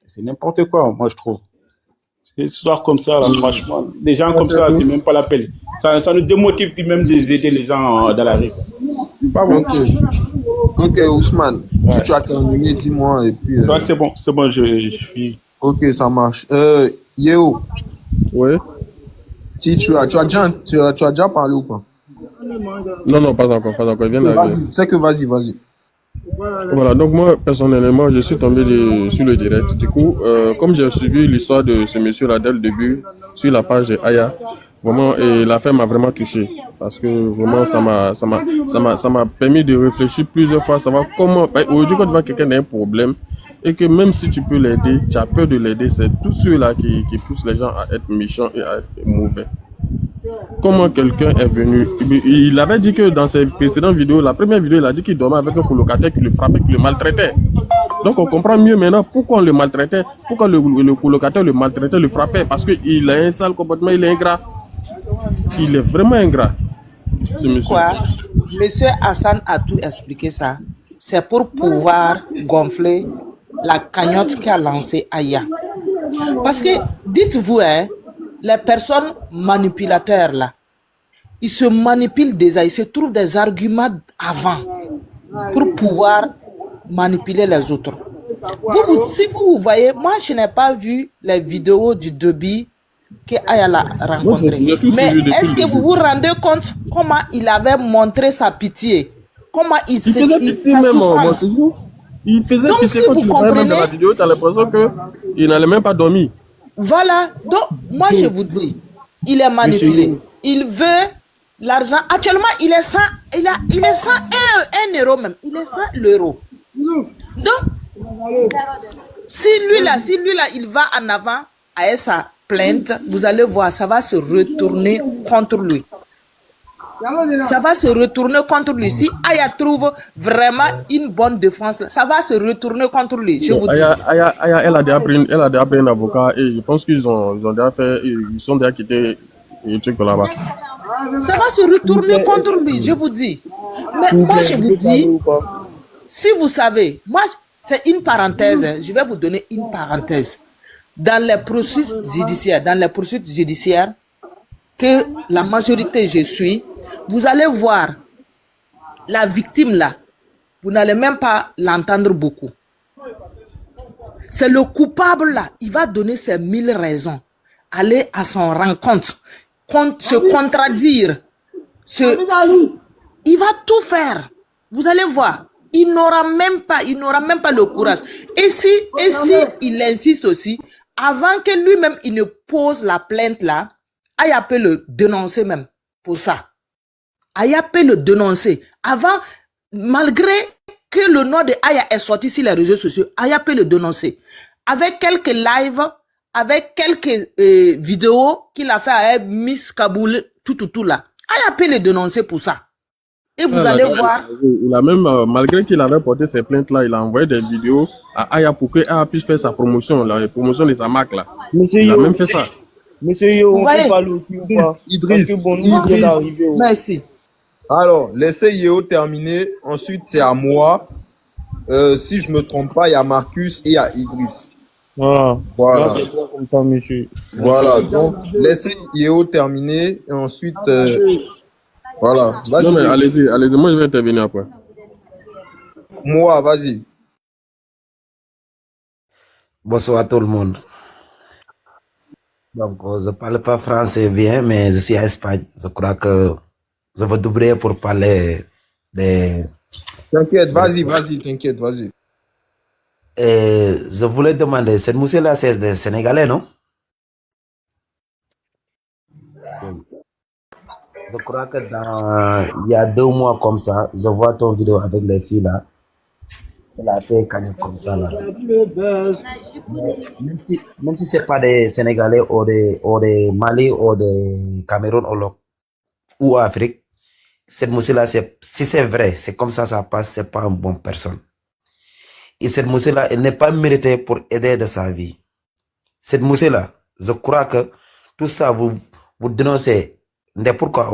C'est n'importe quoi, moi, je trouve. C'est une histoire comme ça, là, franchement. Des gens comme ça, c'est même pas la peine. Ça nous démotive même d'aider les gens dans la rue. C'est pas bon. Ok, Ousmane. Ouais. Si tu as terminé, dis-moi. Et puis. Ouais, c'est bon, je suis. Ok, ça marche. Yéo. Oui. Si tu as déjà parlé ou pas? Non, pas encore. Il vient d'arriver. C'est que vas-y. Voilà, donc moi, personnellement, je suis tombé sur le direct. Du coup, comme j'ai suivi l'histoire de ce monsieur-là dès le début, sur la page de Aya, vraiment, et l'affaire m'a vraiment touché. Parce que vraiment, ça m'a permis de réfléchir plusieurs fois, savoir comment. Aujourd'hui, quand tu vois quelqu'un a un problème, et que même si tu peux l'aider, tu as peur de l'aider, c'est tous ceux-là qui poussent les gens à être méchants et à être mauvais. Comment quelqu'un est venu, il avait dit que dans ses précédentes vidéos, la première vidéo, il a dit qu'il dormait avec un colocataire qui le frappait, qui le maltraitait. Donc on comprend mieux maintenant pourquoi on le maltraitait, pourquoi le colocataire le maltraitait, le frappait, parce qu'il a un sale comportement, il est ingrat. Il est vraiment ingrat, ce monsieur. Quoi? Monsieur Hassan a tout expliqué ça. C'est pour pouvoir gonfler la cagnotte qu'a lancée Aya. Parce que, dites-vous, hein, les personnes manipulateurs là, ils se manipulent déjà, ils se trouvent des arguments avant pour pouvoir manipuler les autres. Si vous voyez, moi je n'ai pas vu les vidéos du début que Aya l'a rencontré. Mais est-ce que vous vous rendez compte comment il avait montré sa pitié? Comment il faisait pitié même, il faisait donc, pitié si quand tu le voyais même dans la vidéo, tu as l'impression qu'il n'allait même pas dormir. Voilà, donc moi je vous dis, il est manipulé. Il veut l'argent. Actuellement, il est sans 1 euro même. Il est 100 l'euro. Donc, si lui là, il va en avant à sa plainte, vous allez voir, ça va se retourner contre lui. Ça va se retourner contre lui. Si Aya trouve vraiment une bonne défense, ça va se retourner contre lui. Je vous dis. Aya, elle a déjà pris un avocat et je pense qu'ils ont déjà fait, ils sont déjà quittés le truc là-bas. Ça va se retourner contre lui, je vous dis. Mais moi, je vous dis, si vous savez, moi, c'est une parenthèse. Je vais vous donner une parenthèse. Dans les poursuites judiciaires, que la majorité je suis, vous allez voir la victime là, vous n'allez même pas l'entendre beaucoup. C'est le coupable là, il va donner ses 1000 raisons, aller à son rencontre, se contradire, il va tout faire. Vous allez voir, il n'aura même pas le courage. Et si il insiste aussi, avant que lui-même il ne pose la plainte là, Aya peut le dénoncer même pour ça. Aya peut le dénoncer. Avant, malgré que le nom de Aya est sorti sur les réseaux sociaux, Aya peut le dénoncer. Avec quelques lives, avec quelques vidéos qu'il a fait avec Miss Kaboul, tout là. Aya peut le dénoncer pour ça. Et vous allez voir. Il a même, malgré qu'il avait porté ses plaintes là, il a envoyé des vidéos à Aya pour que Aya puisse faire sa promotion, la promotion de sa marque là. Il a même fait ça. Monsieur Yo, on peut parler aussi ou pas? Idriss, merci. Alors, laissez Yeo terminer. Ensuite, c'est à moi. Si je ne me trompe pas, il y a Marcus et il y a Idriss. Voilà. Voilà. C'est bon comme ça, monsieur. Voilà. Donc, laissez Yeo terminer. Et ensuite, voilà. Non, mais allez-y. Moi, je vais intervenir après. Moi, vas-y. Bonsoir tout le monde. Donc, je ne parle pas français bien, mais je suis à Espagne. Je crois que je vais doubler pour parler des... T'inquiète, vas-y, t'inquiète, vas-y. Je voulais demander, cette monsieur-là, c'est des Sénégalais, non? Je crois que il y a 2 mois comme ça, je vois ton vidéo avec les filles là. Elle a fait cagnotte comme ça là. Même si c'est pas des Sénégalais ou des Mali ou des Cameroun ou Afrique, cette monsieur-là, si c'est vrai, c'est comme ça passe, c'est pas une bonne personne. Et cette monsieur-là, elle n'est pas méritée pour aider de sa vie. Cette monsieur-là, je crois que tout ça, vous dénoncez. Mais pourquoi?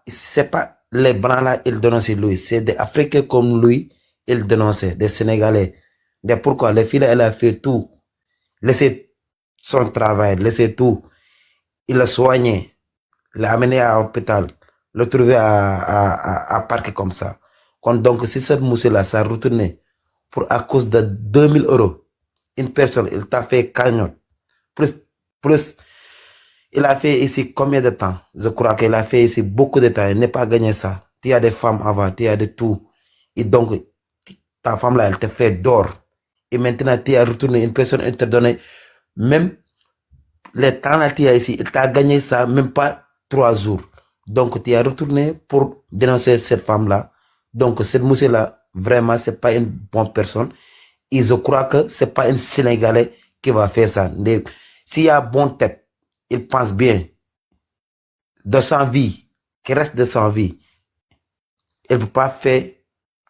C'est pas les Blancs là, ils dénoncent lui. C'est des Africains comme lui, ils dénonçaient, des Sénégalais. Mais pourquoi? Les filles, elle a fait tout. Laisser son travail, laisser tout. Il l'a soigné, l'a amené à l'hôpital, le trouver à parquer comme ça. Donc, si cette monsieur-là, ça a retourné à cause de 2000 €, une personne, il t'a fait cagnotte. Plus, il a fait ici combien de temps? Je crois qu'il a fait ici beaucoup de temps. Il n'a pas gagné ça. Tu as des femmes avant, tu as de tout. Et donc, ta femme là, elle te fait d'or. Et maintenant, tu as retourné une personne, elle t'a donné même le temps là, tu as ici, il t'a gagné ça, même pas 3 jours. Donc, tu as retourné pour dénoncer cette femme-là. Donc, cette monsieur-là, vraiment, c'est pas une bonne personne. Et je crois que c'est pas un Sénégalais qui va faire ça. S'il y a bon tête, il pense bien de sa vie, qui reste de sa vie. Il ne peut pas faire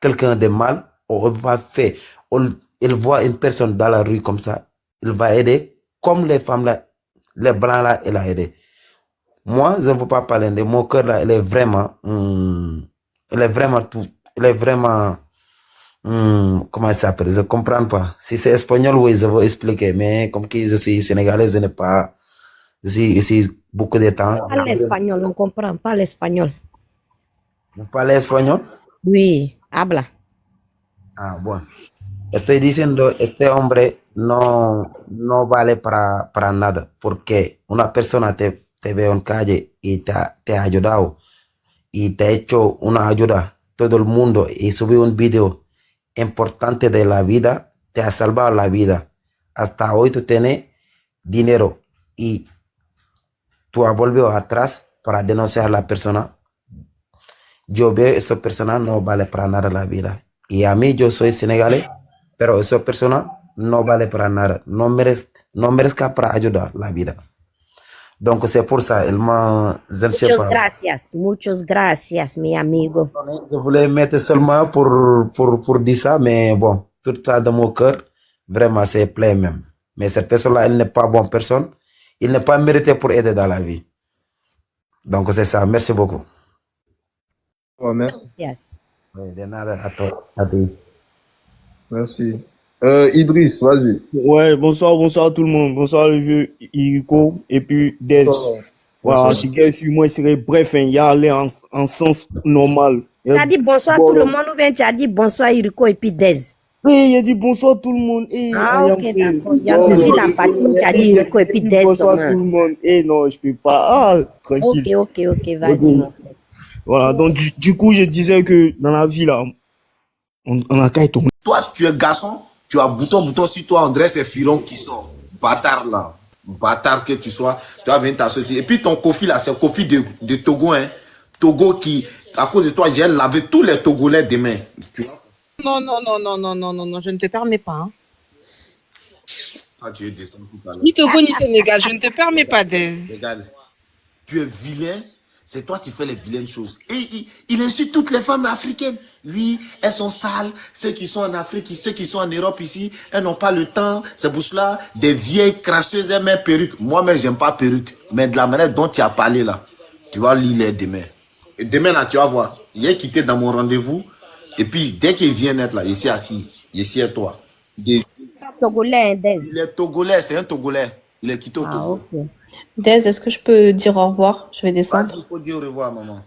quelqu'un de mal, ou il peut pas faire, il voit une personne dans la rue comme ça, il va aider, comme les femmes là, les blancs là, il a aidé. Moi, je ne peux pas parler de mon cœur là, il est vraiment tout, il est vraiment, comment il s'appelle, je ne comprends pas. Si c'est espagnol, oui, je vais expliquer, mais comme que je suis sénégalais, je n'ai pas, je suis ici beaucoup de temps. Parle espagnol, on comprend, parle espagnol. ¿Vous parlez español? Oui, habla. Ah, bueno. Estoy diciendo, este hombre no vale para nada, porque una persona te ve en calle y te ha ayudado y te ha hecho una ayuda todo el mundo y subió un video importante de la vida, te ha salvado la vida. Hasta hoy tú tienes dinero y tú has vuelto atrás para denunciar a la persona. Yo veo esa persona no vale para nada la vida. Y a mí, yo soy senegalés, pero esa persona no vale para nada. No merezca para ayudar la vida. Donc c'est pour ça, je ne sais pas. Muchas gracias, mi amigo. Je voulais mettre seulement pour dire ça, mais bon, tout ça dans mon cœur, vraiment c'est plein même. Mais cette personne-là, elle n'est pas bonne personne. Il n'est pas mérité pour aider dans la vie. Donc c'est ça, merci beaucoup. Oh, merci. Yes. Oui, de nada, à toi. À ti. Merci. Idriss, vas-y. Ouais, bonsoir tout le monde. Bonsoir le vieux Iriko et puis Dez. Voilà, si quelqu'un sur moi, il serait bref, hein, il y a aller en sens normal. Tu as dit bonsoir tout le monde ou bien tu as dit bonsoir Iriko et puis Dez? Oui, il a dit bonsoir tout le monde. Et ah, ok, d'accord. Il y a vu la partie où tu as dit Iriko et puis Dez. Bonsoir tout le monde. Et non, je peux pas. Ah, tranquille. Ok, vas-y. Okay. Voilà, donc du coup, je disais que dans la vie, là, on a qu'à être... Toi, tu es garçon, tu as bouton sur toi, André, c'est Firon qui sort. Bâtard, là. Bâtard que tu sois, tu vas venir t'associer. Et puis ton Kofi, là, c'est Kofi de Togo, hein. Togo qui, à cause de toi, j'ai lavé tous les Togolais demain. Tu vois? Non, je ne te permets pas. Hein. Ah, tu es descendu tout à l'heure. Ni Togo, ni Sénégal, je ne te permets pas d'aise. Regarde, tu es vilain. C'est toi qui fais les vilaines choses. Et il insulte toutes les femmes africaines. Oui, elles sont sales. Ceux qui sont en Afrique, ceux qui sont en Europe ici, elles n'ont pas le temps. C'est pour cela, des vieilles crasseuses aiment une perruque. Moi-même, j'aime pas perruque. Mais de la manière dont tu as parlé là, tu vas lire les demain. Et demain là, tu vas voir. Il est quitté dans mon rendez-vous. Et puis, dès qu'il vient être là, il s'est assis. Ici est toi. Togolais, Dez. Il est Togolais, c'est un Togolais. Il est quitté au Togo. Ok. Dez, est-ce que je peux dire au revoir? Je vais descendre. Il faut dire au revoir, maman.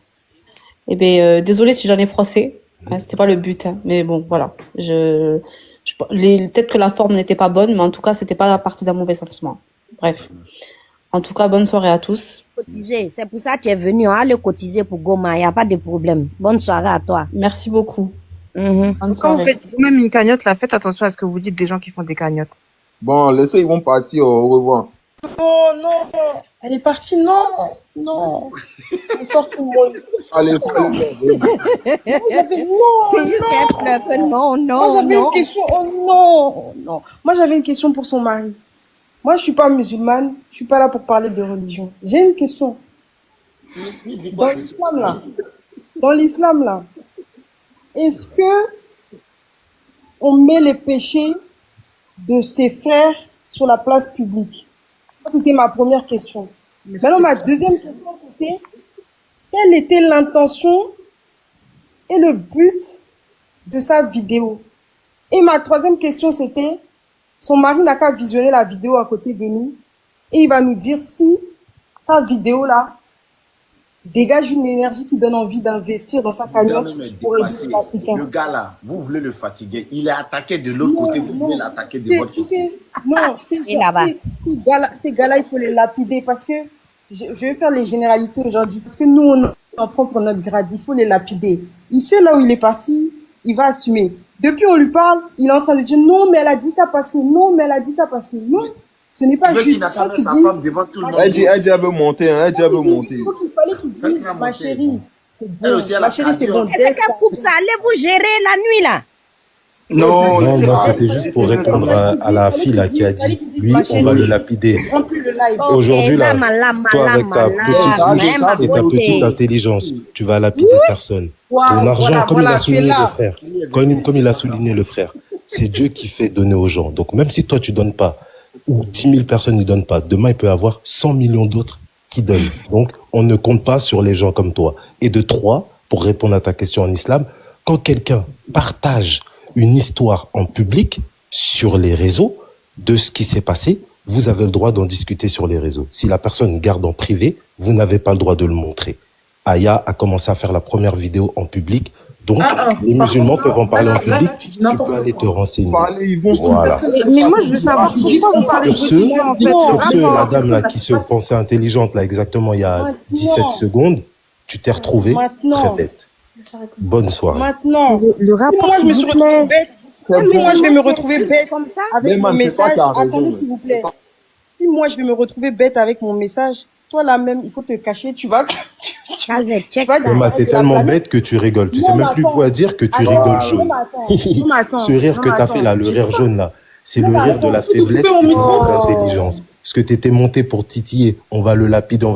Eh bien, désolé si j'en ai froissé. C'était pas le but, hein. Mais bon, voilà. Peut-être que la forme n'était pas bonne, mais en tout cas, c'était pas partie d'un mauvais sentiment. Bref. En tout cas, bonne soirée à tous. C'est pour ça que tu es venu. On va le cotiser pour Goma. Il n'y a pas de problème. Bonne soirée à toi. Merci beaucoup. Quand vous faites vous-même une cagnotte, là, faites attention à ce que vous dites des gens qui font des cagnottes. Bon, laissez, ils vont partir. Au revoir. Non, elle est partie, non. Encore tout le monde. Allez, Moi, j'avais une question. Oh non. Moi, j'avais une question pour son mari. Moi, je suis pas musulmane. Je suis pas là pour parler de religion. J'ai une question. Dans l'islam, là, est-ce que on met les péchés de ses frères sur la place publique? C'était ma première question. Maintenant, ma deuxième question, c'était quelle était l'intention et le but de sa vidéo? Et ma troisième question, c'était son mari n'a qu'à visionner la vidéo à côté de nous et il va nous dire si sa vidéo-là dégage une énergie qui donne envie d'investir dans sa cagnotte pour aider les Africains. Le gars là, vous voulez le fatiguer. Il est attaqué de l'autre côté, vous voulez l'attaquer de votre côté. Ces gars-là, il faut les lapider parce que je vais faire les généralités aujourd'hui parce que nous, on en prend pour notre grade. Il faut les lapider. Il sait là où il est parti, il va assumer. Depuis, on lui parle, il est en train de dire non, mais elle a dit ça parce que non, mais elle a dit ça parce que non. Ce n'est pas juste. Elle dit, elle veut monter, elle veut monter. Il fallait qu'il dise, ma chérie, c'est bon. Ma chérie, c'est bon. Est-ce qu'elle coupe ça? Allez-vous gérer la nuit, là? Non, c'était juste pour répondre à la fille là qui a dit, lui, on va le lapider. Aujourd'hui, là, toi, avec ta petite bouche et ta petite intelligence, tu vas lapider personne. Ton argent, comme il a souligné le frère, comme il a souligné le frère, c'est Dieu qui fait donner aux gens. Donc, même si toi, tu donnes pas, ou 10 000 personnes ne donnent pas, demain, il peut y avoir 100 millions d'autres qui donnent. Donc, on ne compte pas sur les gens comme toi. Et de 3, pour répondre à ta question en islam, quand quelqu'un partage une histoire en public sur les réseaux de ce qui s'est passé, vous avez le droit d'en discuter sur les réseaux. Si la personne garde en privé, vous n'avez pas le droit de le montrer. Aya a commencé à faire la première vidéo en public, donc les musulmans peuvent en parler en public, tu peux aller te renseigner. Voilà. Mais moi, je veux savoir pourquoi vous parlez de Sur ce, la dame là qui se pensait intelligente là exactement il y a 17 secondes, tu t'es retrouvée très bête. Bonne soirée. Maintenant, le rapport, moi je me suis retrouvée bête. Si moi je vais me retrouver bête comme ça avec mon message, attendez s'il vous plaît. Si moi je vais me retrouver bête avec mon message, toi là même, il faut te cacher, tu vas. T'es tellement bête que tu rigoles. Tu sais même plus quoi dire que tu rigoles jaune. Ce rire que t'as fait là, le rire jaune là, c'est le rire de la faiblesse et de l'intelligence. Parce que tu étais monté pour titiller. On va le lapider,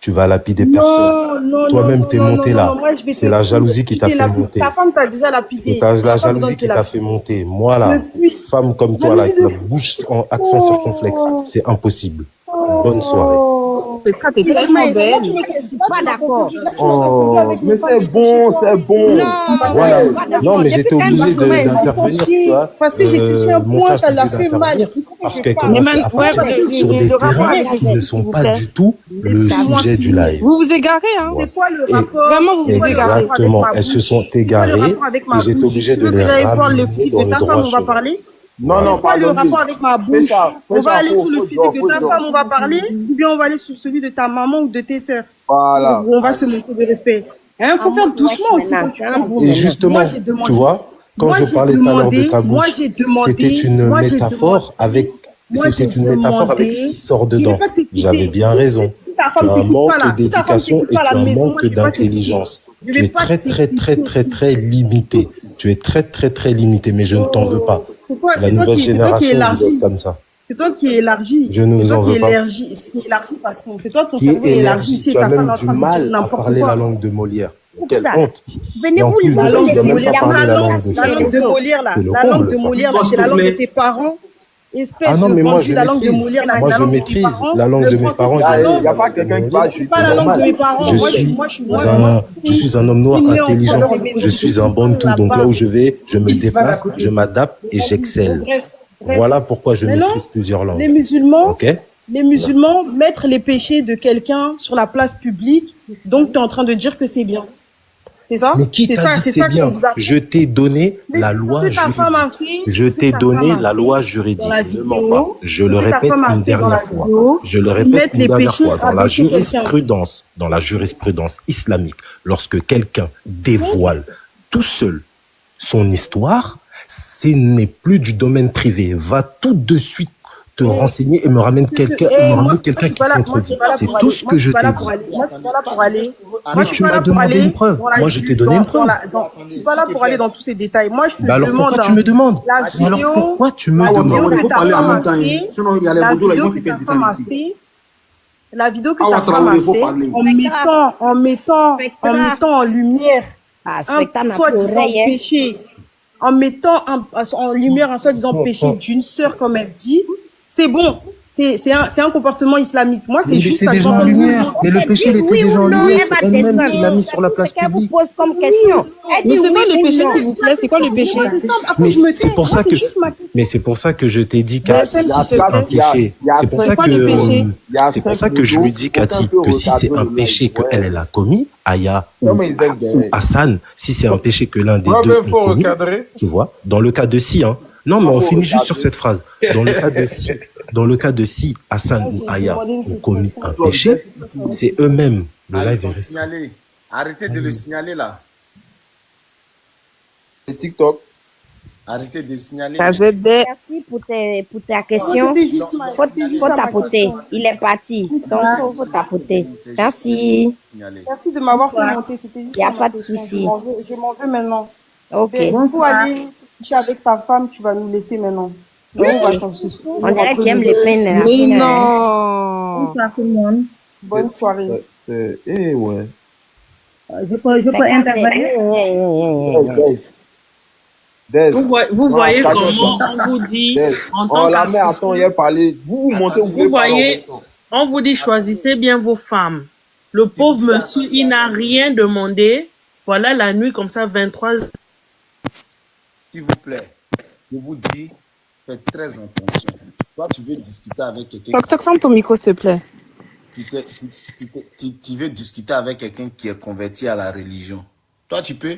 tu vas lapider personne. Toi-même, t'es monté là. C'est la jalousie qui t'a fait monter. Ta femme t'a déjà lapidé. C'est la jalousie qui t'a fait monter. Moi, là, femme comme toi, là, avec la bouche en accent circonflexe, c'est impossible. Bonne soirée. Petra, t'es tellement belle. Je ne suis pas d'accord. Oh, mais c'est bon, c'est bon. Voilà. Non, mais j'étais obligé d'intervenir, tu vois. Parce que j'ai touché un Mon point, frère, ça l'a j'étais fait obligé mal. d'intervenir parce qu'elle commence à partir sur des terrains qui ne sont pas du tout le sujet du live. Vous vous égarez, hein. C'est quoi le Et rapport? Vraiment, vous vous égarez. exactement, elles se sont égarées et j'étais obligé de les ramener dans le droit on va chemin. parler. Non, non, Pas le pardon. rapport avec ma bouche. On va aller sur le physique de ta femme, on va parler, ou bien on va aller sur celui de ta maman ou de tes sœurs. Voilà. On va se montrer de respect. Hein, faut faire doucement aussi quand tu parles. Et justement, tu vois, quand je parlais tout à l'heure de ta bouche, c'était une métaphore avec ce qui sort dedans. J'avais bien raison. Tu as un manque d'éducation et tu as un manque d'intelligence. Tu es très limité. Tu es très limité, mais je ne t'en veux pas. La nouvelle génération est comme ça. C'est toi qui élargis. Je ne vous en veux pas. C'est élargi, patron. C'est toi ton Qui cerveau est élargi. élargi. Tu as même du mal à parler la langue de Molière. Quelle ça. honte. Et en Venez-vous plus de ça, laisser tu ne peux même pas Molière. parler la La langue langue de de Molière, là. C'est le La langue comble, de ça. Molière, là, c'est la langue de tes parents. Espèce Ah non, de mais moi vendu, je la langue de maîtrise. Molière, là, Moi c'est la je langue de tes maîtrise parents. la langue de mes parents. Il n'y a pas quelqu'un qui parle, C'est pas la langue de mes parents. Je suis un homme noir intelligent. Je suis un bantou. Donc là où je vais, je me déplace, je m'adapte et j'excelle. Voilà pourquoi je Maintenant, maîtrise plusieurs langues. Les musulmans, Ok? les musulmans mettre les péchés de quelqu'un sur la place publique, donc tu es en train de dire que c'est bien. C'est ça? Mais qui t'a dit que c'est bien? Je t'ai donné la loi juridique. Je t'ai donné la loi juridique. Ne mens pas. Je le répète une dernière fois. Je le répète une dernière fois. Dans la jurisprudence islamique, lorsque quelqu'un dévoile tout seul son histoire, ce n'est plus du domaine privé. Va tout de suite te renseigner et me ramène quelqu'un qui contredit. C'est tout ce que je t'ai dit. Moi, je suis pas là pour aller. Mais tu m'as demandé une preuve. Moi, je t'ai donné une preuve. Je suis pas là pour aller dans tous ces détails. Moi, je te Bah alors demande. pourquoi tu me demandes? La vidéo. Alors pourquoi tu me demandes? Il faut parler en même temps. Sinon, il y a les boudots là, ils vont te faire descendre ici. La vidéo que ta femme a fait, en mettant en lumière un soi-disant péché, en mettant en lumière un soi-disant péché d'une sœur, comme elle dit, c'est bon. C'est un comportement islamique. Moi, c'est juste ça. Déjà en lumière. Mais le péché, il était déjà en lumière. C'est elle-même qui l'a mis sur la place C'est qu'elle vous publique. pose comme question. Elle Mais dit c'est quoi oui le ou péché, non. s'il vous plaît? C'est quoi le péché? Mais c'est pour ça que, c'est pour ça que je t'ai dit, Cathy, si c'est un péché, c'est pour ça que je lui dis, Cathy, que si c'est un péché que elle a commis, Aya ou Hassan, si c'est un péché que l'un des deux ont commis, tu vois, dans le cas de si, hein. Non, mais on finit juste sur cette phrase. Dans le cas de si Hassan ou Aya ont commis un péché, c'est eux-mêmes. Le live est resté. Arrêtez de le signaler là. TikTok. Arrêtez de le signaler. Merci pour ta question. Faut tapoter. Il est parti. Donc, faut tapoter. Merci. Merci de m'avoir fait monter. C'était juste. Il n'y a pas de souci. Je m'en veux maintenant. Ok. Il faut aller coucher avec ta femme, tu vas nous laisser maintenant. Oui. On va s'en soucier. On dirait que tu aimes les peines. Mais non. Bonsoir tout le monde. Bonne soirée. Ouais. Je peux intervenir. Vous voyez comment on vous dit en tant la mère, attends, il a parlé. Vous montez, vous voyez, on vous dit choisissez bien vos femmes. Le pauvre monsieur, il n'a rien demandé. Voilà la nuit comme ça, 23. S'il vous plaît, je vous dis, faites très attention. Toi, tu veux discuter avec quelqu'un. Toc, ferme ton micro, s'il te plaît. Tu veux discuter avec quelqu'un qui est converti à la religion. Toi, tu peux.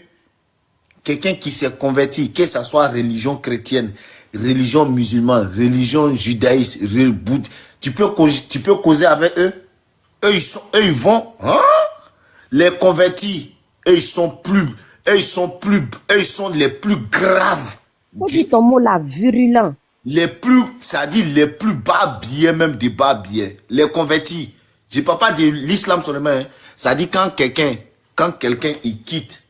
Quelqu'un qui s'est converti, que ce soit religion chrétienne, religion musulmane, religion judaïste, bouddhiste, tu peux causer avec eux. Eux, ils vont, hein? Les convertis, eux, ils sont les plus graves. On dit ton mot là, virulent. C'est-à-dire les plus bas billets, même des bas billets. Les convertis. Je ne parle pas de l'islam seulement. Hein. C'est-à-dire quand quelqu'un il quitte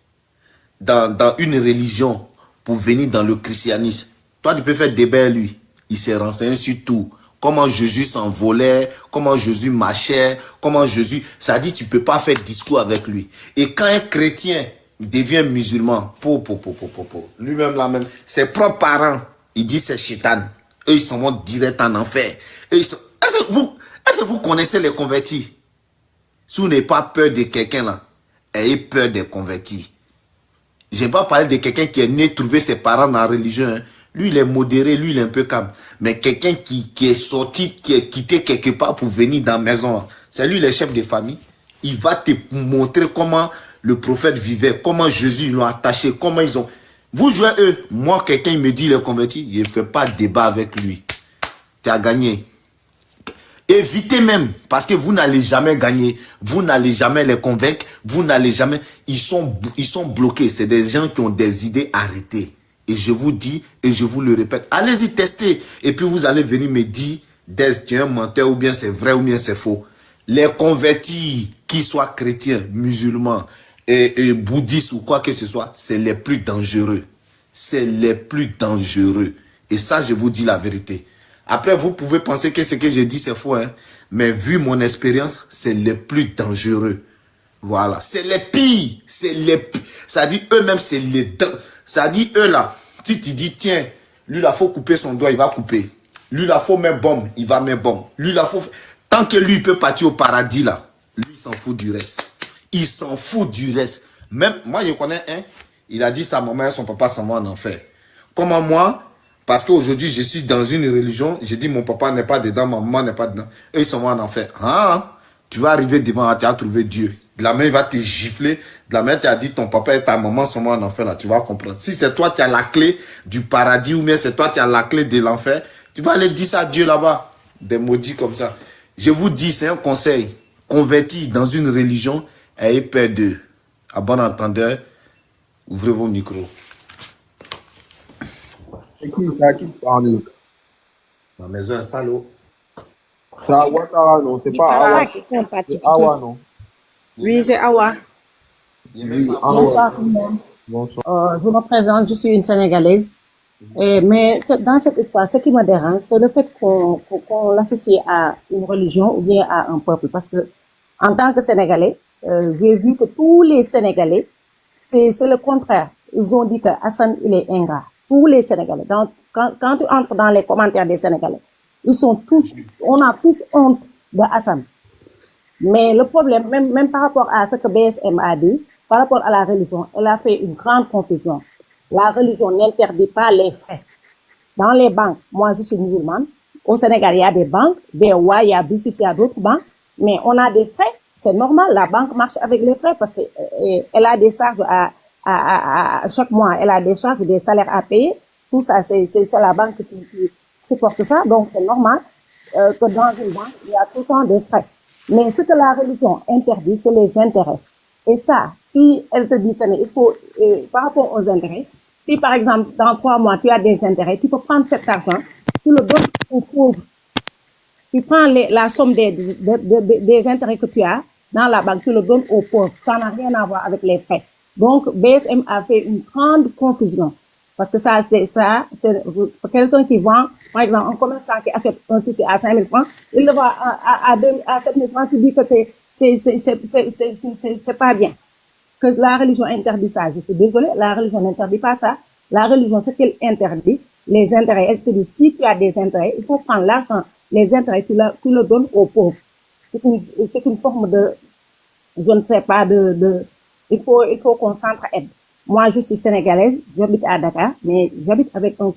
dans une religion pour venir dans le christianisme, toi tu peux faire débat lui. Il s'est renseigné sur tout. comment Jésus s'envolait, comment Jésus marchait, comment Jésus... Ça dit, tu peux pas faire discours avec lui. Et quand un chrétien devient musulman, lui-même là même, ses propres parents, il dit c'est Shaitan. Eux, ils s'en vont direct en enfer. Est-ce que vous connaissez les convertis? Si vous n'avez pas peur de quelqu'un là, ayez peur des convertis. Je n'ai pas parlé de quelqu'un qui est né trouver ses parents dans la religion. Hein. Lui, il est modéré, lui, il est un peu calme. Mais quelqu'un qui est sorti, qui est quitté quelque part pour venir dans la maison, c'est lui le chef de famille. Il va te montrer comment le prophète vivait, comment Jésus l'a attaché, comment ils ont... Vous jouez eux. Moi, quelqu'un me dit il est converti, je ne fais pas de débat avec lui. Tu as gagné. Évitez même, parce que vous n'allez jamais gagner, vous n'allez jamais les convaincre, vous n'allez jamais... Ils sont bloqués, c'est des gens qui ont des idées arrêtées. Et je vous dis, et je vous le répète, allez-y tester. Et puis vous allez venir me dire, tu es un menteur, ou bien c'est vrai, ou bien c'est faux. Les convertis, qu'ils soient chrétiens, musulmans, et bouddhistes ou quoi que ce soit, c'est les plus dangereux. C'est les plus dangereux. Et ça, je vous dis la vérité. Après, vous pouvez penser que ce que j'ai dit, c'est faux, hein? Mais vu mon expérience, c'est les plus dangereux. Voilà. C'est les pires. C'est les pires. Ça dit, eux-mêmes, c'est les... Ça dit, eux, là, si tu dis, tiens, lui, là, faut couper son doigt, il va couper. Lui, là, faut mettre bombe, il va mettre bombe. Lui, là, faut... Tant que lui, il peut partir au paradis, là, lui, il s'en fout du reste. Il s'en fout du reste. Même, moi, je connais un, il a dit sa maman et son papa s'en vont en enfer. Comment moi... Parce qu'aujourd'hui, je suis dans une religion, je dis mon papa n'est pas dedans, ma maman n'est pas dedans. Eux, ils sont en enfer. Ah, tu vas arriver devant, tu as trouvé Dieu. De la main, il va te gifler. De la main, tu as dit ton papa et ta maman sont en enfer, là, tu vas comprendre. Si c'est toi qui as la clé du paradis ou bien c'est toi qui as la clé de l'enfer, tu vas aller dire ça à Dieu là-bas. Des maudits comme ça. Je vous dis, c'est un conseil. Convertis dans une religion, ayez peur d'eux. À bon entendeur, ouvrez vos micros. C'est à qui parle? Ma maison est salaud. C'est Awa, non, c'est pas Awa. C'est Awa, non. Oui, c'est Awa. Oui, Awa. Bonsoir tout le monde. Bonsoir. Je me présente, je suis une Sénégalaise. Mais dans cette histoire, ce qui me dérange, c'est le fait qu'on l'associe à une religion ou bien à un peuple. Parce que, en tant que Sénégalais, j'ai vu que tous les Sénégalais, c'est le contraire. Ils ont dit que Hassan, il est ingrat. Tous les Sénégalais. Donc, quand tu entres dans les commentaires des Sénégalais, on a tous honte de Hassan. Mais le problème, même par rapport à ce que BSM a dit, par rapport à la religion, elle a fait une grande confusion. La religion n'interdit pas les frais. Dans les banques, moi je suis musulmane, au Sénégal il y a des banques, BOA, il y a BCC, il y a d'autres banques, mais on a des frais, c'est normal, la banque marche avec les frais parce qu'elle a des charges chaque mois, elle a des charges, des salaires à payer. Tout ça, c'est la banque qui supporte ça. Donc, c'est normal que dans une banque, il y a tout le temps des frais. Mais ce que la religion interdit, c'est les intérêts. Et ça, si elle te dit que il faut, par rapport aux intérêts, si par exemple, dans 3 mois, tu as des intérêts, tu peux prendre cet argent, tu le donnes aux pauvres. Tu prends la somme des intérêts que tu as dans la banque, tu le donnes aux pauvres. Ça n'a rien à voir avec les frais. Donc, BSM a fait une grande confusion. Parce que c'est quelqu'un qui vend, par exemple, un commerçant qui achète un tissu à 5 000 francs, il le vend à 7 000 francs, tu dis que c'est pas bien. Que la religion interdit ça. Je suis désolée, la religion n'interdit pas ça. La religion, ce qu'elle interdit, les intérêts. Elle te dit, si tu as des intérêts, il faut prendre l'argent. Les intérêts, tu le donnes aux pauvres. C'est une forme de, je ne sais pas, il faut qu'on s'entraide. Moi, je suis sénégalaise, j'habite à Dakar, mais j'habite avec un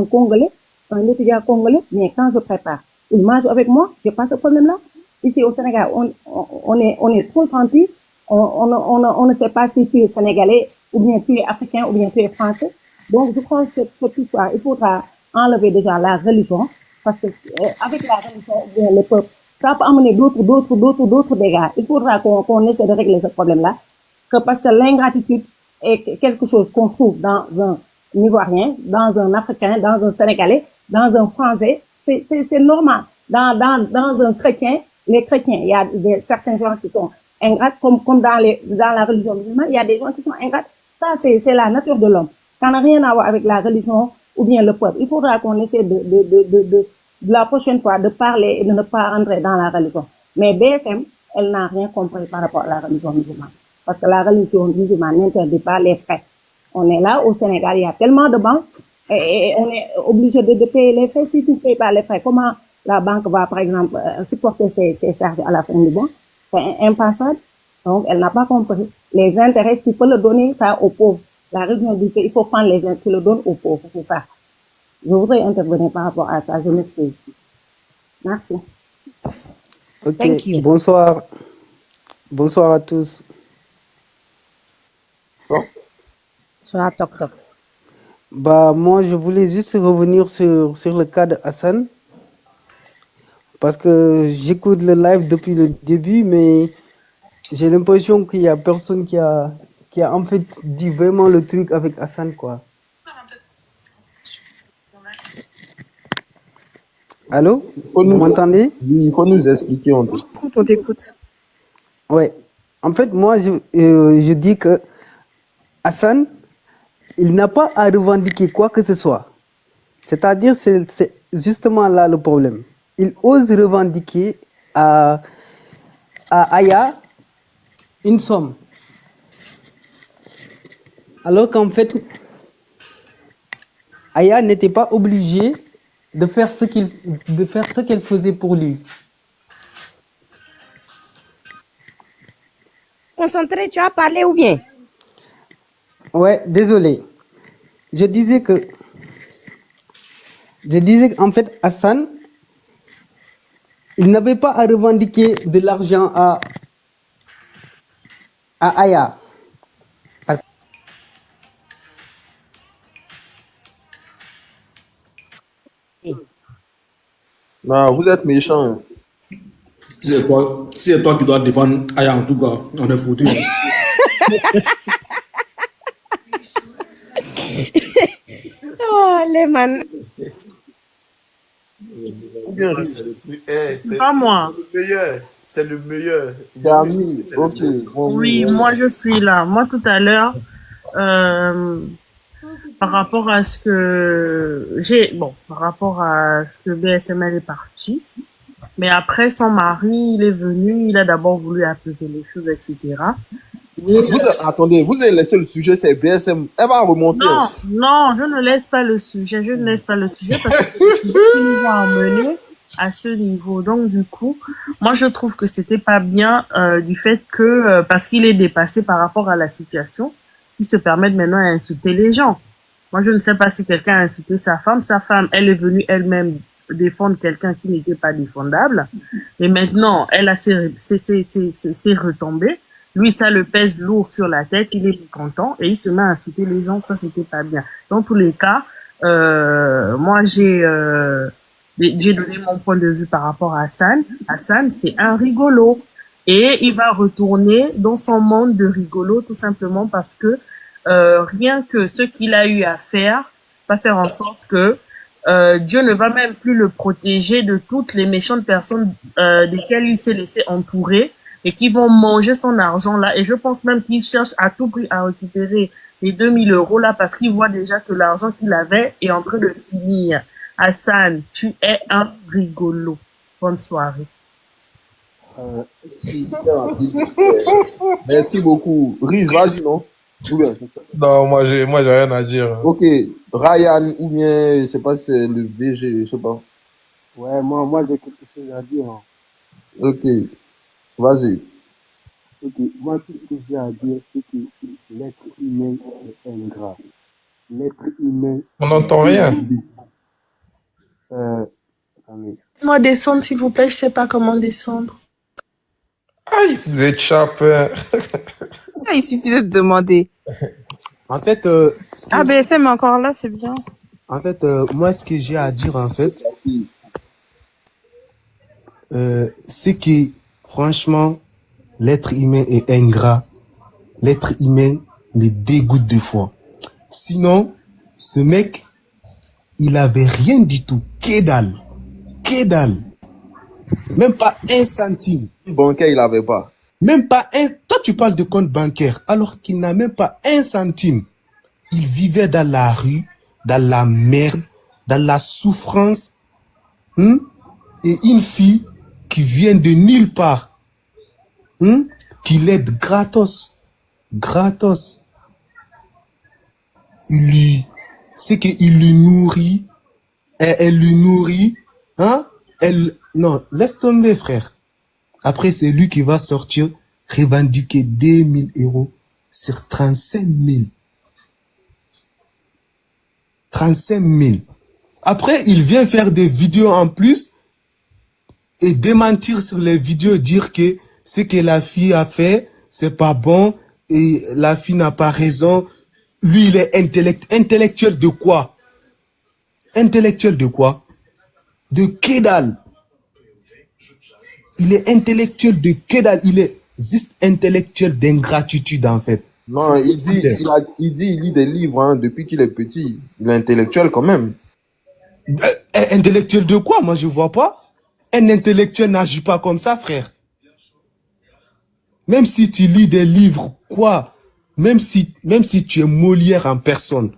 Congolais, un étudiant congolais, mais quand je prépare, il mange avec moi, j'ai pas ce problème-là. Ici au Sénégal, on est trop gentil, on ne sait pas si tu es sénégalais, ou bien tu es africain, ou bien tu es français. Donc, je crois que cette histoire, il faudra enlever déjà la religion, parce que avec la religion, ou bien le peuple, ça peut amener d'autres dégâts. Il faudra qu'on essaie de régler ce problème-là, parce que l'ingratitude est quelque chose qu'on trouve dans un Ivoirien, dans un Africain, dans un Sénégalais, dans un Français. C'est normal. Dans un chrétien, les chrétiens, il y a certains gens qui sont ingrates, comme dans la religion musulmane, il y a des gens qui sont ingrates. Ça, c'est la nature de l'homme. Ça n'a rien à voir avec la religion ou bien le peuple. Il faudra qu'on essaie de la prochaine fois de parler et de ne pas rentrer dans la religion. Mais BSM, elle n'a rien compris par rapport à la religion musulmane. Parce que la religion musulmane n'interdit pas les frais. On est là, au Sénégal, il y a tellement de banques et on est obligé de payer les frais. Si tu ne payes pas les frais, comment la banque va, par exemple, supporter ses charges à la fin du mois? C'est impensable. Donc, elle n'a pas compris. Les intérêts, tu peux le donner ça aux pauvres. La religion dit qu'il faut prendre les intérêts, tu le donnes aux pauvres. C'est ça. Je voudrais intervenir par rapport à ça. Je m'excuse. Merci. Ok, Thank you. bonsoir. Bonsoir à tous. Sur la toc toc. Bah, moi, je voulais juste revenir sur le cas de Hassan. Parce que j'écoute le live depuis le début, mais j'ai l'impression qu'il y a personne qui a en fait dit vraiment le truc avec Hassan, quoi. Allô? Vous m'entendez? Oui, il faut nous expliquer. On t'écoute. Ouais. En fait, moi, je dis que Hassan, il n'a pas à revendiquer quoi que ce soit. C'est-à-dire, c'est justement là le problème. Il ose revendiquer à Aya une somme. Alors qu'en fait, Aya n'était pas obligée de faire ce qu'elle faisait pour lui. Concentré, tu as parlé ou bien? Ouais, désolé. Je disais qu'en fait, Hassan, il n'avait pas à revendiquer de l'argent à Aya. Non, vous êtes méchant. Si c'est toi qui dois défendre Aya, en tout cas, on est foutu. Oh, les man. Pas moi. C'est le meilleur. C'est le meilleur. Oui, moi je suis là. Moi tout à l'heure, par rapport à ce que par rapport à ce que BSML est parti, mais après son mari, il est venu, il a d'abord voulu apaiser les choses, etc. Attendez, vous avez laissé le sujet, c'est BSM. Elle va remonter. Non, je ne laisse pas le sujet. Je ne laisse pas le sujet parce que c'est le sujet qui nous a emmenés à ce niveau. Donc, du coup, moi, je trouve que c'était pas bien du fait que, parce qu'il est dépassé par rapport à la situation, il se permet maintenant d'insulter les gens. Moi, je ne sais pas si quelqu'un a incité sa femme. Sa femme, elle est venue elle-même défendre quelqu'un qui n'était pas défendable. Et maintenant, elle a ses retombées. Lui, ça le pèse lourd sur la tête, il est content et il se met à insulter les gens, ça c'était pas bien. Dans tous les cas, moi j'ai donné mon point de vue par rapport à Hassan. Hassan, c'est un rigolo et il va retourner dans son monde de rigolo tout simplement parce que rien que ce qu'il a eu à faire va faire en sorte que Dieu ne va même plus le protéger de toutes les méchantes personnes desquelles il s'est laissé entourer et qui vont manger son argent là. Et je pense même qu'il cherche à tout prix à récupérer les 2000 € là parce qu'il voit déjà que l'argent qu'il avait est en train de finir. Hassan, tu es un rigolo. Bonne soirée. Merci beaucoup. Riz, vas-y, non? Ou bien? Non, moi j'ai rien à dire. Ok, Ryan, ou bien, je sais pas si c'est le VG, je sais pas. Ouais, moi j'ai quelque chose à dire. Ok, vas-y. Ok, moi tout ce que j'ai à dire, c'est que l'être humain est ingrat. L'être humain... On n'entend rien. Attendez. Moi descendre s'il vous plaît, je sais pas comment descendre. Aïe, vous êtes chapin. Il suffisait de demander. En fait, BSM est encore là, c'est bien. En fait, moi, ce que j'ai à dire, en fait, c'est que, franchement, l'être humain est ingrat. L'être humain me dégoûte de fois. Sinon, ce mec, il avait rien du tout. Que dalle. Que dalle. Même pas un centime. Bancaire, il avait pas. Même pas un... Toi, tu parles de compte bancaire, alors qu'il n'a même pas un centime. Il vivait dans la rue, dans la merde, dans la souffrance. Et une fille qui vient de nulle part, qui l'aide gratos. C'est qu'il lui nourrit, elle lui nourrit, non, laisse tomber, frère. Après, c'est lui qui va sortir, revendiquer 2000 € sur 35 000. 35 000. Après, il vient faire des vidéos en plus et démentir sur les vidéos, dire que ce que la fille a fait, c'est pas bon et la fille n'a pas raison. Lui, il est intellectuel de quoi? Intellectuel de quoi? De Kédal. Il est intellectuel de Kédal. Il est juste intellectuel d'ingratitude, en fait. Non, il lit des livres hein, depuis qu'il est petit. Il est intellectuel quand même. Intellectuel de quoi? Moi, je vois pas. Un intellectuel n'agit pas comme ça, frère. Même si tu lis des livres, quoi? Même si tu es Molière en personne,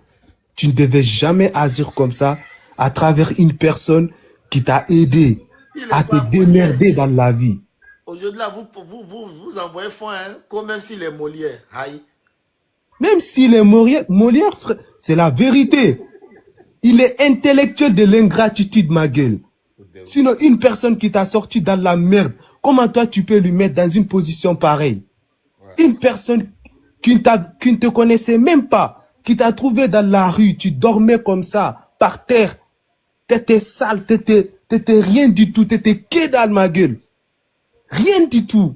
tu ne devais jamais agir comme ça à travers une personne qui t'a aidé à te démerder dans la vie. Aujourd'hui, là, vous envoyez fond, hein, comme même s'il est Molière. Aïe. Même s'il est Molière, frère, c'est la vérité. Il est intellectuel de l'ingratitude, ma gueule. Sinon, une personne qui t'a sorti dans la merde, comment toi tu peux lui mettre dans une position pareille? Une personne qui ne te connaissait même pas, qui t'a trouvé dans la rue, tu dormais comme ça, par terre, t'étais sale, t'étais rien du tout, t'étais Kédal, ma gueule. Rien du tout.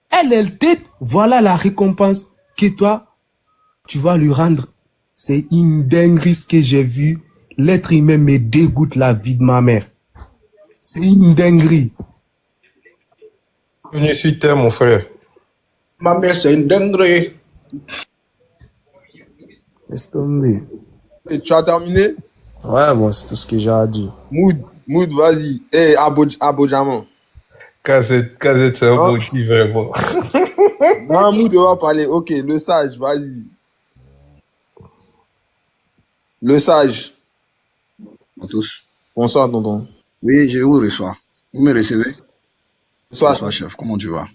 Elle t'aide, voilà la récompense que toi, tu vas lui rendre. C'est une dinguerie ce que j'ai vu. L'être humain me dégoûte la vie de ma mère. C'est une dinguerie. Je suis terre, mon frère. Ma mère, c'est une dinguerie. Laisse tomber. Et tu as terminé? Ouais, bon, c'est tout ce que j'ai à dire. Mood, vas-y. Eh, Abodjaman. Casette, c'est un mot qui vraiment. Non, Mood va parler. Ok, le sage, vas-y. Le sage. À tous. Bonsoir, tonton. Oui, je vous reçois. Vous me recevez? Bonsoir. Bonsoir, chef. Comment tu vas?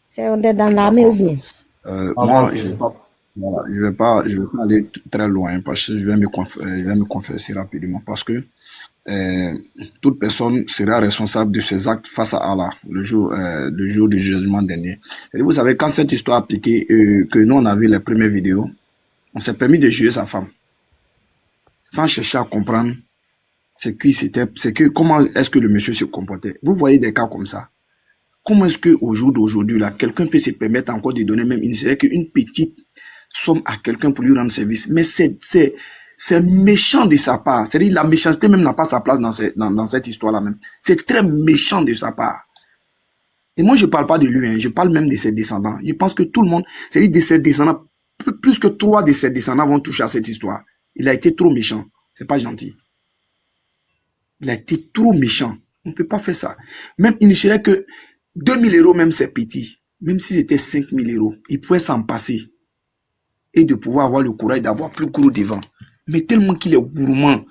C'est on est dans l'armée ou bien? Moi, je vais pas aller très loin parce que je vais me confesser rapidement parce que toute personne sera responsable de ses actes face à Allah le jour du jugement dernier. Et vous savez, quand cette histoire appliquée, que nous on a vu les premières vidéos, on s'est permis de juger sa femme sans chercher à comprendre comment est-ce que le monsieur se comportait. Vous voyez des cas comme ça. Comment est-ce qu'au jour d'aujourd'hui, là, quelqu'un peut se permettre encore de donner même qu'une petite somme à quelqu'un pour lui rendre service? Mais c'est méchant de sa part. C'est-à-dire la méchanceté même n'a pas sa place dans cette histoire-là même. C'est très méchant de sa part. Et moi, je ne parle pas de lui, hein, je parle même de ses descendants. Je pense que tout le monde, c'est-à-dire de ses descendants, plus que 3 de ses descendants vont toucher à cette histoire. Il a été trop méchant. C'est pas gentil. Il a été trop méchant. On ne peut pas faire ça. Même, il ne serait que 2000 € même c'est petit. Même si c'était 5000 €, il pouvait s'en passer. Et de pouvoir avoir le courage d'avoir plus gros devant. Mais tellement qu'il est gourmand.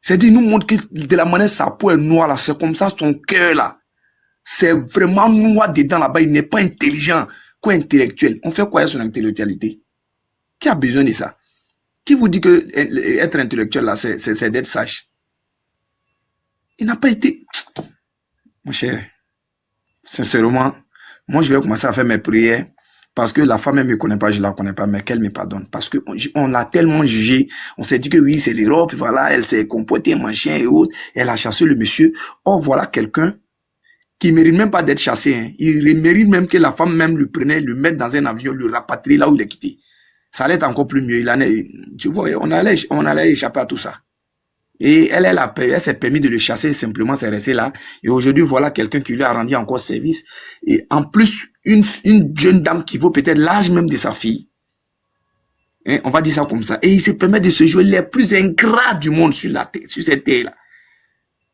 C'est-à-dire, il nous montre que de la manière sa peau est noire là, c'est comme ça son cœur là. C'est vraiment noir dedans là-bas. Il n'est pas intelligent. Quoi intellectuel? On fait quoi avec son intellectualité? Qui a besoin de ça? Qui vous dit que être intellectuel là, c'est d'être sage? Il n'a pas été... Mon cher, sincèrement, moi je vais commencer à faire mes prières parce que la femme elle ne me connaît pas, je ne la connais pas, mais qu'elle me pardonne. Parce qu'on l'a tellement jugé, on s'est dit que oui, c'est l'Europe, voilà, elle s'est comportée, machin et autres, elle a chassé le monsieur. Or voilà quelqu'un qui ne mérite même pas d'être chassé. Hein. Il mérite même que la femme même le prenait, le mette dans un avion, le rapatrie là où il est quitté. Ça allait être encore plus mieux. Tu vois, on allait échapper à tout ça. Et elle s'est permis de le chasser, simplement, c'est resté là. Et aujourd'hui, voilà quelqu'un qui lui a rendu encore service. Et en plus, une jeune dame qui vaut peut-être l'âge même de sa fille. Hein, on va dire ça comme ça. Et il se permet de se jouer les plus ingrats du monde sur cette terre-là.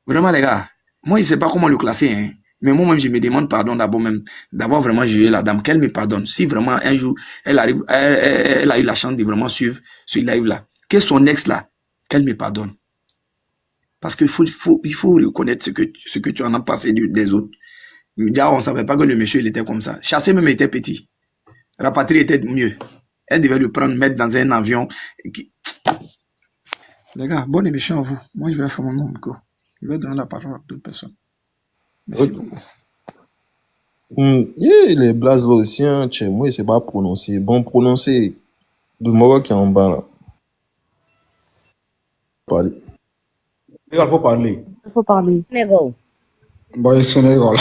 Vraiment, les gars, moi, je ne sais pas comment le classer. Hein. Mais moi-même, je me demande pardon d'abord même, d'avoir vraiment jugé la dame, qu'elle me pardonne. Si vraiment, un jour, elle a eu la chance de vraiment suivre ce live-là. Que son ex-là, qu'elle me pardonne. Parce qu'il faut reconnaître ce que tu en as passé des autres. Il me dit, on ne savait pas que le monsieur, il était comme ça. Chassé même était petit. Rapatrié était mieux. Elle devait le prendre, mettre dans un avion. Les gars, bonne émission à vous. Moi, je vais faire mon nom encore. Je vais donner la parole à d'autres personnes. Merci beaucoup. Les blazes là aussi, hein, moi, il ne sait pas prononcer. Bon, prononcer de Maroc qui est en bas là. Parlez. Il faut parler. Il faut parler. Sénégal. Bon, Sénégal.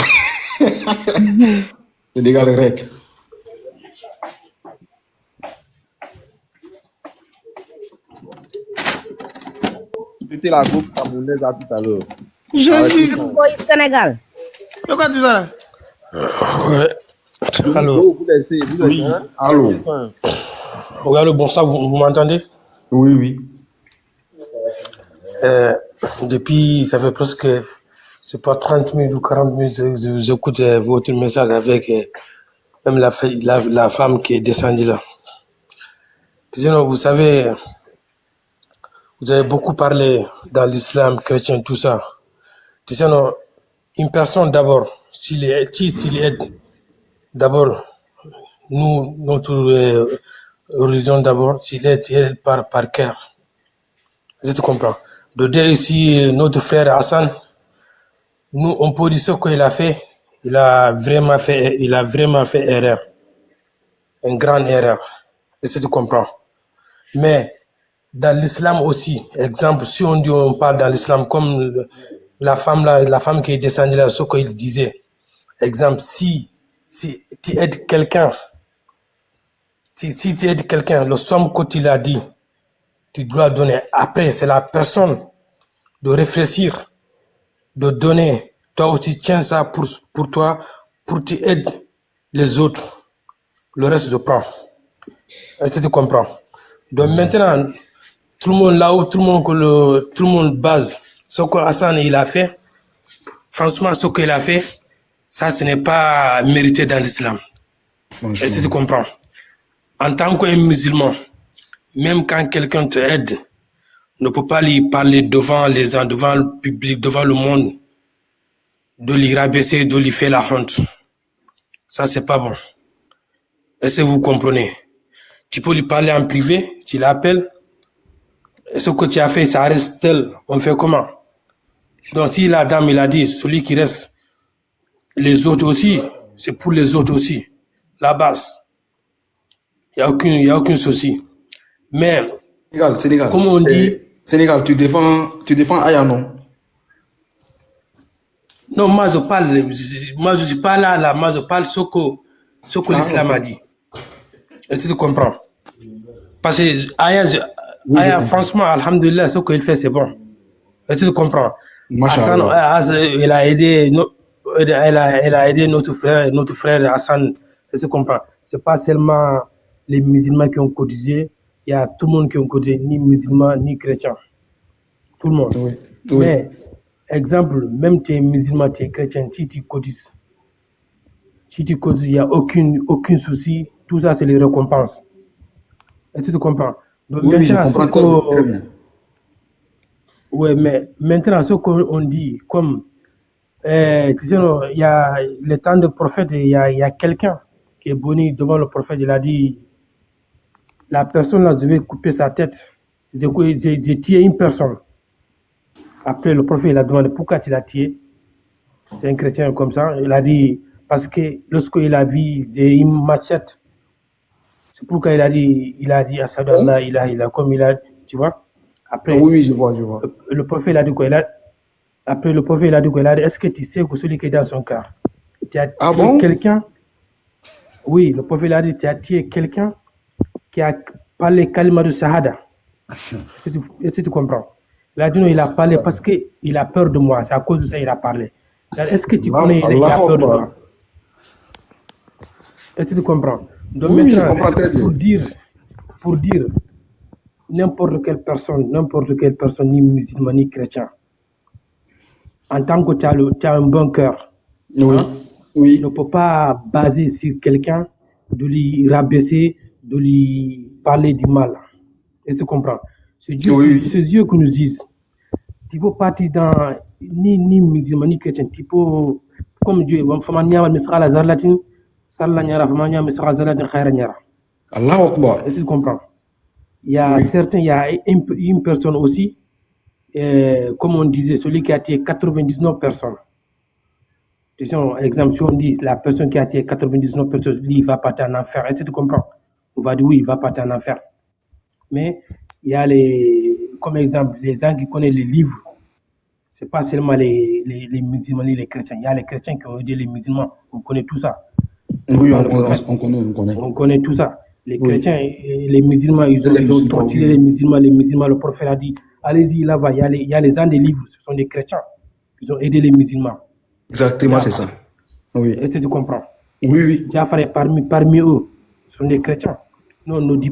Sénégal rec. C'était la groupe camerounaise à tout à l'heure. J'ai vu. Boy Sénégal. De quoi tu ça? Ouais. Allô. Oui. Allô. Regarde, bon ça, vous m'entendez? Oui, oui. Depuis, ça fait presque, c'est pas 30 minutes ou 40 minutes, j'écoute votre message avec même la femme qui est descendue là. Sinon, vous savez, vous avez beaucoup parlé dans l'islam chrétien, tout ça. Sinon, une personne d'abord, s'il aide, d'abord, nous, notre religion d'abord, s'il aide par cœur. Je te comprends. De dire ici, notre frère Hassan, nous, on peut dire ce qu'il a fait. Il a vraiment fait erreur. Une grande erreur. Et tu comprends. Mais, dans l'islam aussi, exemple, si on parle dans l'islam comme la femme qui est descendue là, ce qu'il disait. Exemple, si tu aides quelqu'un, si tu aides quelqu'un, le somme que tu l'as dit, tu dois donner. Après, c'est la personne de réfléchir, de donner. Toi aussi, tiens ça pour toi, pour tu aides les autres. Le reste, je prends. Est-ce que tu comprends? Donc maintenant, tout le monde là-haut, tout le monde base ce que Hassan il a fait. Franchement, ce qu'il a fait, ça, ce n'est pas mérité dans l'islam. Est-ce que tu comprends? En tant qu'un musulman, même quand quelqu'un te aide, ne peut pas lui parler devant les gens, devant le public, devant le monde, de lui rabaisser, de lui faire la honte. Ça, c'est pas bon. Est-ce que vous comprenez? Tu peux lui parler en privé, tu l'appelles. Ce que tu as fait, ça reste tel. On fait comment? Donc, si la dame, il a dit, celui qui reste, les autres aussi, c'est pour les autres aussi. La base. Il n'y a aucun souci. Mais, Sénégal. comme on dit... Sénégal, tu défends Aya, non? Non, moi je suis pas là, moi je parle ce que l'islam a dit. Est-ce que tu comprends? Parce que Aya, franchement, alhamdoulilah, ce qu'il fait, c'est bon. Est-ce que tu comprends? Hassan, il a aidé notre frère Hassan. Est-ce que tu comprends? C'est pas seulement les musulmans qui ont cotisé, il y a tout le monde qui ont cotisé, ni musulmans, ni chrétiens. Tout le monde. Oui. Mais, exemple, même tu es musulman, tu es chrétien, si tu cotises, il n'y a aucun souci. Tout ça, c'est les récompenses. Est-ce que tu comprends? Donc, oui, je comprends très bien. Oui, mais maintenant, ce qu'on dit, comme, tu sais, il y a le temps de prophète, il y a quelqu'un qui est venu devant le prophète, il a dit, la personne là, je vais couper sa tête. J'ai tué une personne. Après, le prophète, il a demandé pourquoi tu l'as tué. C'est un chrétien comme ça. Il a dit, parce que lorsqu'il a vu, j'ai une machette. C'est pourquoi il a dit, Assadu Allah, il a, comme il a, tu vois. Après, oui, je vois. Le prophète, il a dit quoi? Après, le prophète, il a dit quoi? Est-ce que tu sais que celui qui est dans son cœur, tu as tué quelqu'un? Oui, le prophète, il a dit, tu as tué quelqu'un qui a parlé kalima de Shahada. Est-ce que tu comprends? Il a dit non, il a parlé parce qu'il a peur de moi. C'est à cause de ça qu'il a parlé. Est-ce que tu connais, il a peur de moi? Est-ce que tu comprends? Donc oui, maintenant, je comprends très bien. Pour dire n'importe quelle personne, ni musulman, ni chrétien, en tant que tu as un bon cœur, oui. ne peut pas baser sur quelqu'un, de lui rabaisser, de lui parler du mal. Est-ce que tu comprends? C'est Dieu, Dieu qui nous dit, Tipo parti dans ni musulman ni chrétien. Tipo comme Dieu, fama nyama misra la zarlatin, salla nyara fama nyama misra zarlatin khaira nyara. Allahu Akbar. Est-ce que tu comprends? Il y a certains, il y a une personne aussi, comme on disait, celui qui a tué 99 personnes. Exemple, si on dit la personne qui a tué 99 personnes, lui, il va partir en enfer. Est-ce que tu comprends? On va dire oui, il va partir en enfer. Mais il y a comme exemple, les gens qui connaissent les livres. C'est pas seulement les musulmans ni les chrétiens. Il y a les chrétiens qui ont aidé les musulmans. On connaît tout ça. Oui, on connaît. On connaît tout ça. Les chrétiens et les musulmans, ils ont torturé les musulmans. Les musulmans, le prophète a dit, allez-y là-bas, il y a les gens des livres, ce sont des chrétiens. Ils ont aidé les musulmans. Exactement, c'est ça. Oui. Est-ce que tu comprends? Oui. Jafar est parmi eux, ce sont des chrétiens. Non, ne dis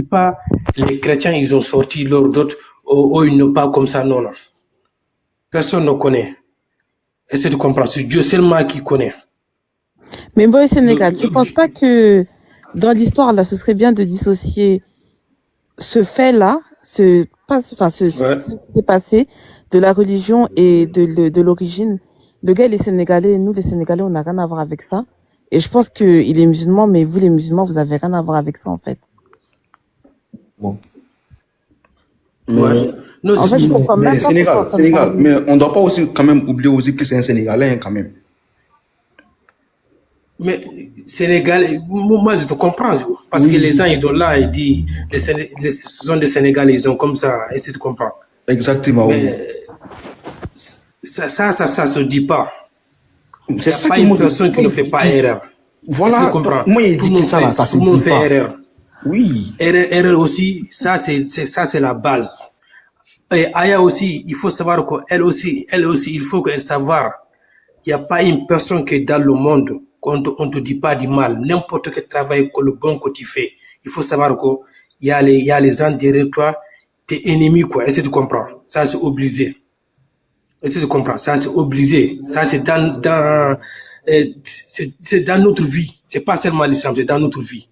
pas, les chrétiens, ils ont sorti leur d'autres, ils n'ont pas comme ça, non. Personne ne connaît. Est-ce que tu comprends? C'est Dieu seulement qui connaît. Mais Boy Sénégal, tu ne penses pas que dans l'histoire, là, ce serait bien de dissocier ce fait-là, ce qui s'est passé de la religion et de l'origine? Le gars, il est sénégalais, nous, les Sénégalais, on n'a rien à voir avec ça. Et je pense qu'il est musulman, mais vous, les musulmans, vous avez rien à voir avec ça, en fait. Bon. Non, en fait, je comprends même pas Sénégal. Mais on ne doit pas aussi quand même oublier aussi que c'est un Sénégalais, quand même. Mais Sénégal, moi je te comprends, parce que les gens ils sont là, ils disent, ce sont des Sénégalais, ils ont comme ça, est-ce que tu comprends? Exactement. Mais ça se dit pas. C'est ça pas une personne qui ne fait pas erreur. Voilà, moi il dit que ça se dit pas. Erreur. Oui. Erreur aussi, ça c'est la base. Et Aya aussi, il faut savoir qu'elle aussi, il faut qu'elle savoir qu'il n'y a pas une personne qui est dans le monde qu'on ne te dit pas du mal. N'importe quel travail que le bon que tu fais, il faut savoir qu'il y a les gens derrière toi, tes ennemis, quoi. Est-ce que tu comprends? Ça, c'est obligé. Est-ce que tu comprends? Ça, c'est obligé. Ça, c'est c'est dans notre vie. C'est pas seulement l'islam, c'est dans notre vie.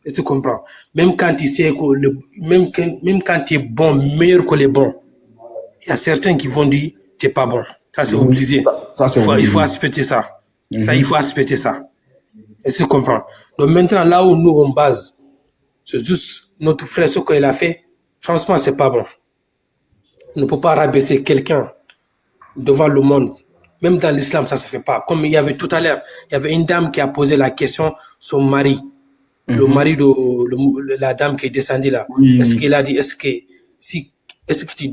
Est-ce que tu comprends? Même quand tu sais même quand tu es bon, meilleur que les bons, il y a certains qui vont dire, tu n'es pas bon. Ça, c'est obligé. Il faut respecter ça. Ça, il faut respecter ça. Est-ce que tu comprends? Donc maintenant, là où nous on base, c'est juste notre frère, ce qu'il a fait, franchement, c'est pas bon. On ne peut pas rabaisser quelqu'un devant le monde. Même dans l'islam, ça se fait pas. Comme il y avait tout à l'heure, il y avait une dame qui a posé la question, son mari, le mari de la dame qui est descendue là. Est-ce qu'il a dit, est-ce que tu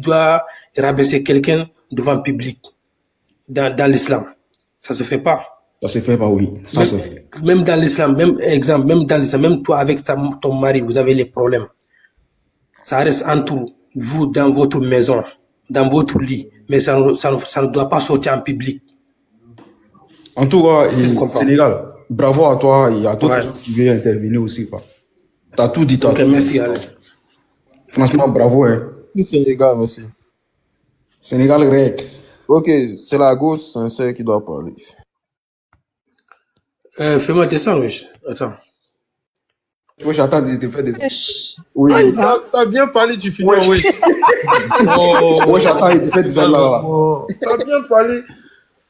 dois rabaisser quelqu'un devant le public dans l'islam? Ça se fait pas. Ça se fait pas, oui. Ça se fait. Même dans l'islam, même toi avec ton mari, vous avez les problèmes. Ça reste entre vous dans votre maison, dans votre lit, mais ça ne doit pas sortir en public. En tout cas, Sénégal, bravo à toi et à tous les gens qui viennent intervenir aussi, quoi. T'as tout dit, Ok, merci, Alain. Franchement, bravo, hein. Sénégal aussi. Sénégal grec. Ok, c'est la gauche sincère qui doit parler. Fais-moi descendre, wesh. Attends. Oui, j'attends de faire des... Oui. T'as bien parlé, tu finis. Oui. Ouais, j'attends de faire des là. T'as bien parlé.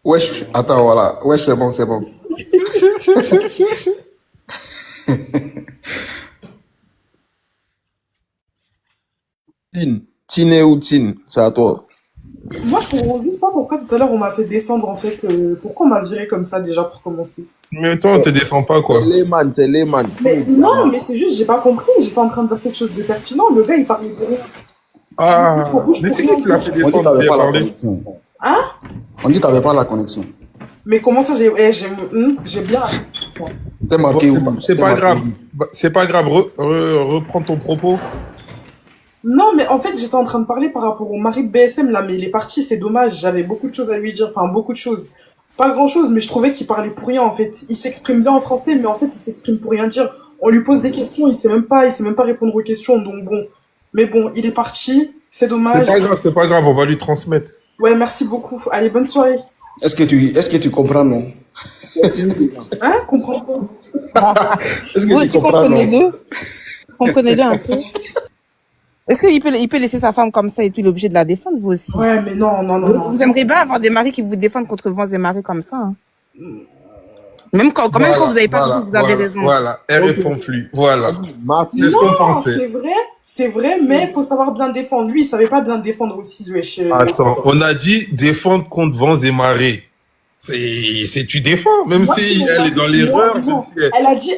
Wesh, attends, voilà. Wesh, c'est bon. Tine ou Tine, c'est à toi. Moi, je comprends juste pas pourquoi tout à l'heure on m'a fait descendre en fait. Pourquoi on m'a viré comme ça déjà pour commencer? Mais toi, on te descend pas quoi. C'est Lehman. Mais non, mais c'est juste, j'ai pas compris. J'étais en train de dire quelque chose de pertinent. Le gars, il parlait de rien. Ah, mais c'est qui l'a fait descendre? Qui a parlé? Hein? On dit que t'avais pas la connexion. Mais comment ça, j'ai bien. T'es marqué. C'est pas grave. C'est pas grave. Reprends ton propos. Non, mais en fait, j'étais en train de parler par rapport au mari de BSM, là, mais il est parti, c'est dommage, j'avais beaucoup de choses à lui dire, enfin, beaucoup de choses. Pas grand chose, mais je trouvais qu'il parlait pour rien, en fait. Il s'exprime bien en français, mais en fait, il s'exprime pour rien dire. On lui pose des questions, il sait même pas répondre aux questions, donc bon. Mais bon, il est parti, c'est dommage. C'est pas grave, on va lui transmettre. Ouais, merci beaucoup. Allez, bonne soirée. Est-ce que tu comprends, non? Hein? Comprends pas. Est-ce que tu comprends, non? Comprenez-le un peu. Est-ce qu'il peut laisser sa femme comme ça et tout, il est obligé de la défendre, vous aussi? Ouais, mais non, non, non, non. Vous aimeriez bien avoir des maris qui vous défendent contre vents et marées comme ça, hein. Même quand Voilà, vous n'avez pas voilà, compris, vous avez voilà, raison. voilà. Elle répond plus. Voilà. C'est ce qu'on Non, pensait. c'est vrai, mais faut savoir bien défendre. Lui, il savait pas bien défendre aussi, wesh. Attends, on a dit défendre contre vents et marées. C'est tu défends, même Moi, si mon elle mari- est dans l'erreur. non, même non. si elle-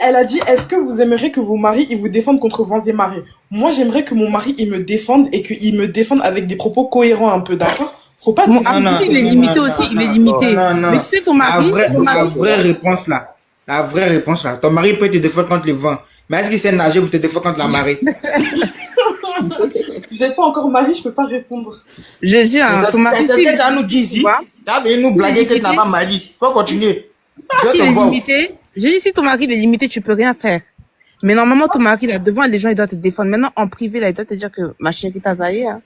Elle a dit, est-ce que vous aimeriez que vos maris, ils vous défendent contre vents et marées? Moi, j'aimerais que mon mari, il me défende et qu'il me défende avec des propos cohérents un peu, d'accord? Faut pas dire. Il est limité aussi, il est limité. Non, non. Mais tu sais, ton mari, La vraie réponse là. La vraie réponse là. Ton mari peut te défendre contre le vent. Mais est-ce qu'il sait nager pour te défendre contre la marée? J'ai pas encore mari, je peux pas répondre. Je dis, hein, ton mari, T'as déjà nous dit ici. T'as venu nous blaguer que tu n'as pas mari. Faut continuer. S'il est limité, je dis, si ton mari il est limité, tu peux rien faire. Mais normalement, ton mari, là, devant les gens, il doit te défendre. Maintenant, en privé, là, il doit te dire que ma chérie, t'as zaïé, hein.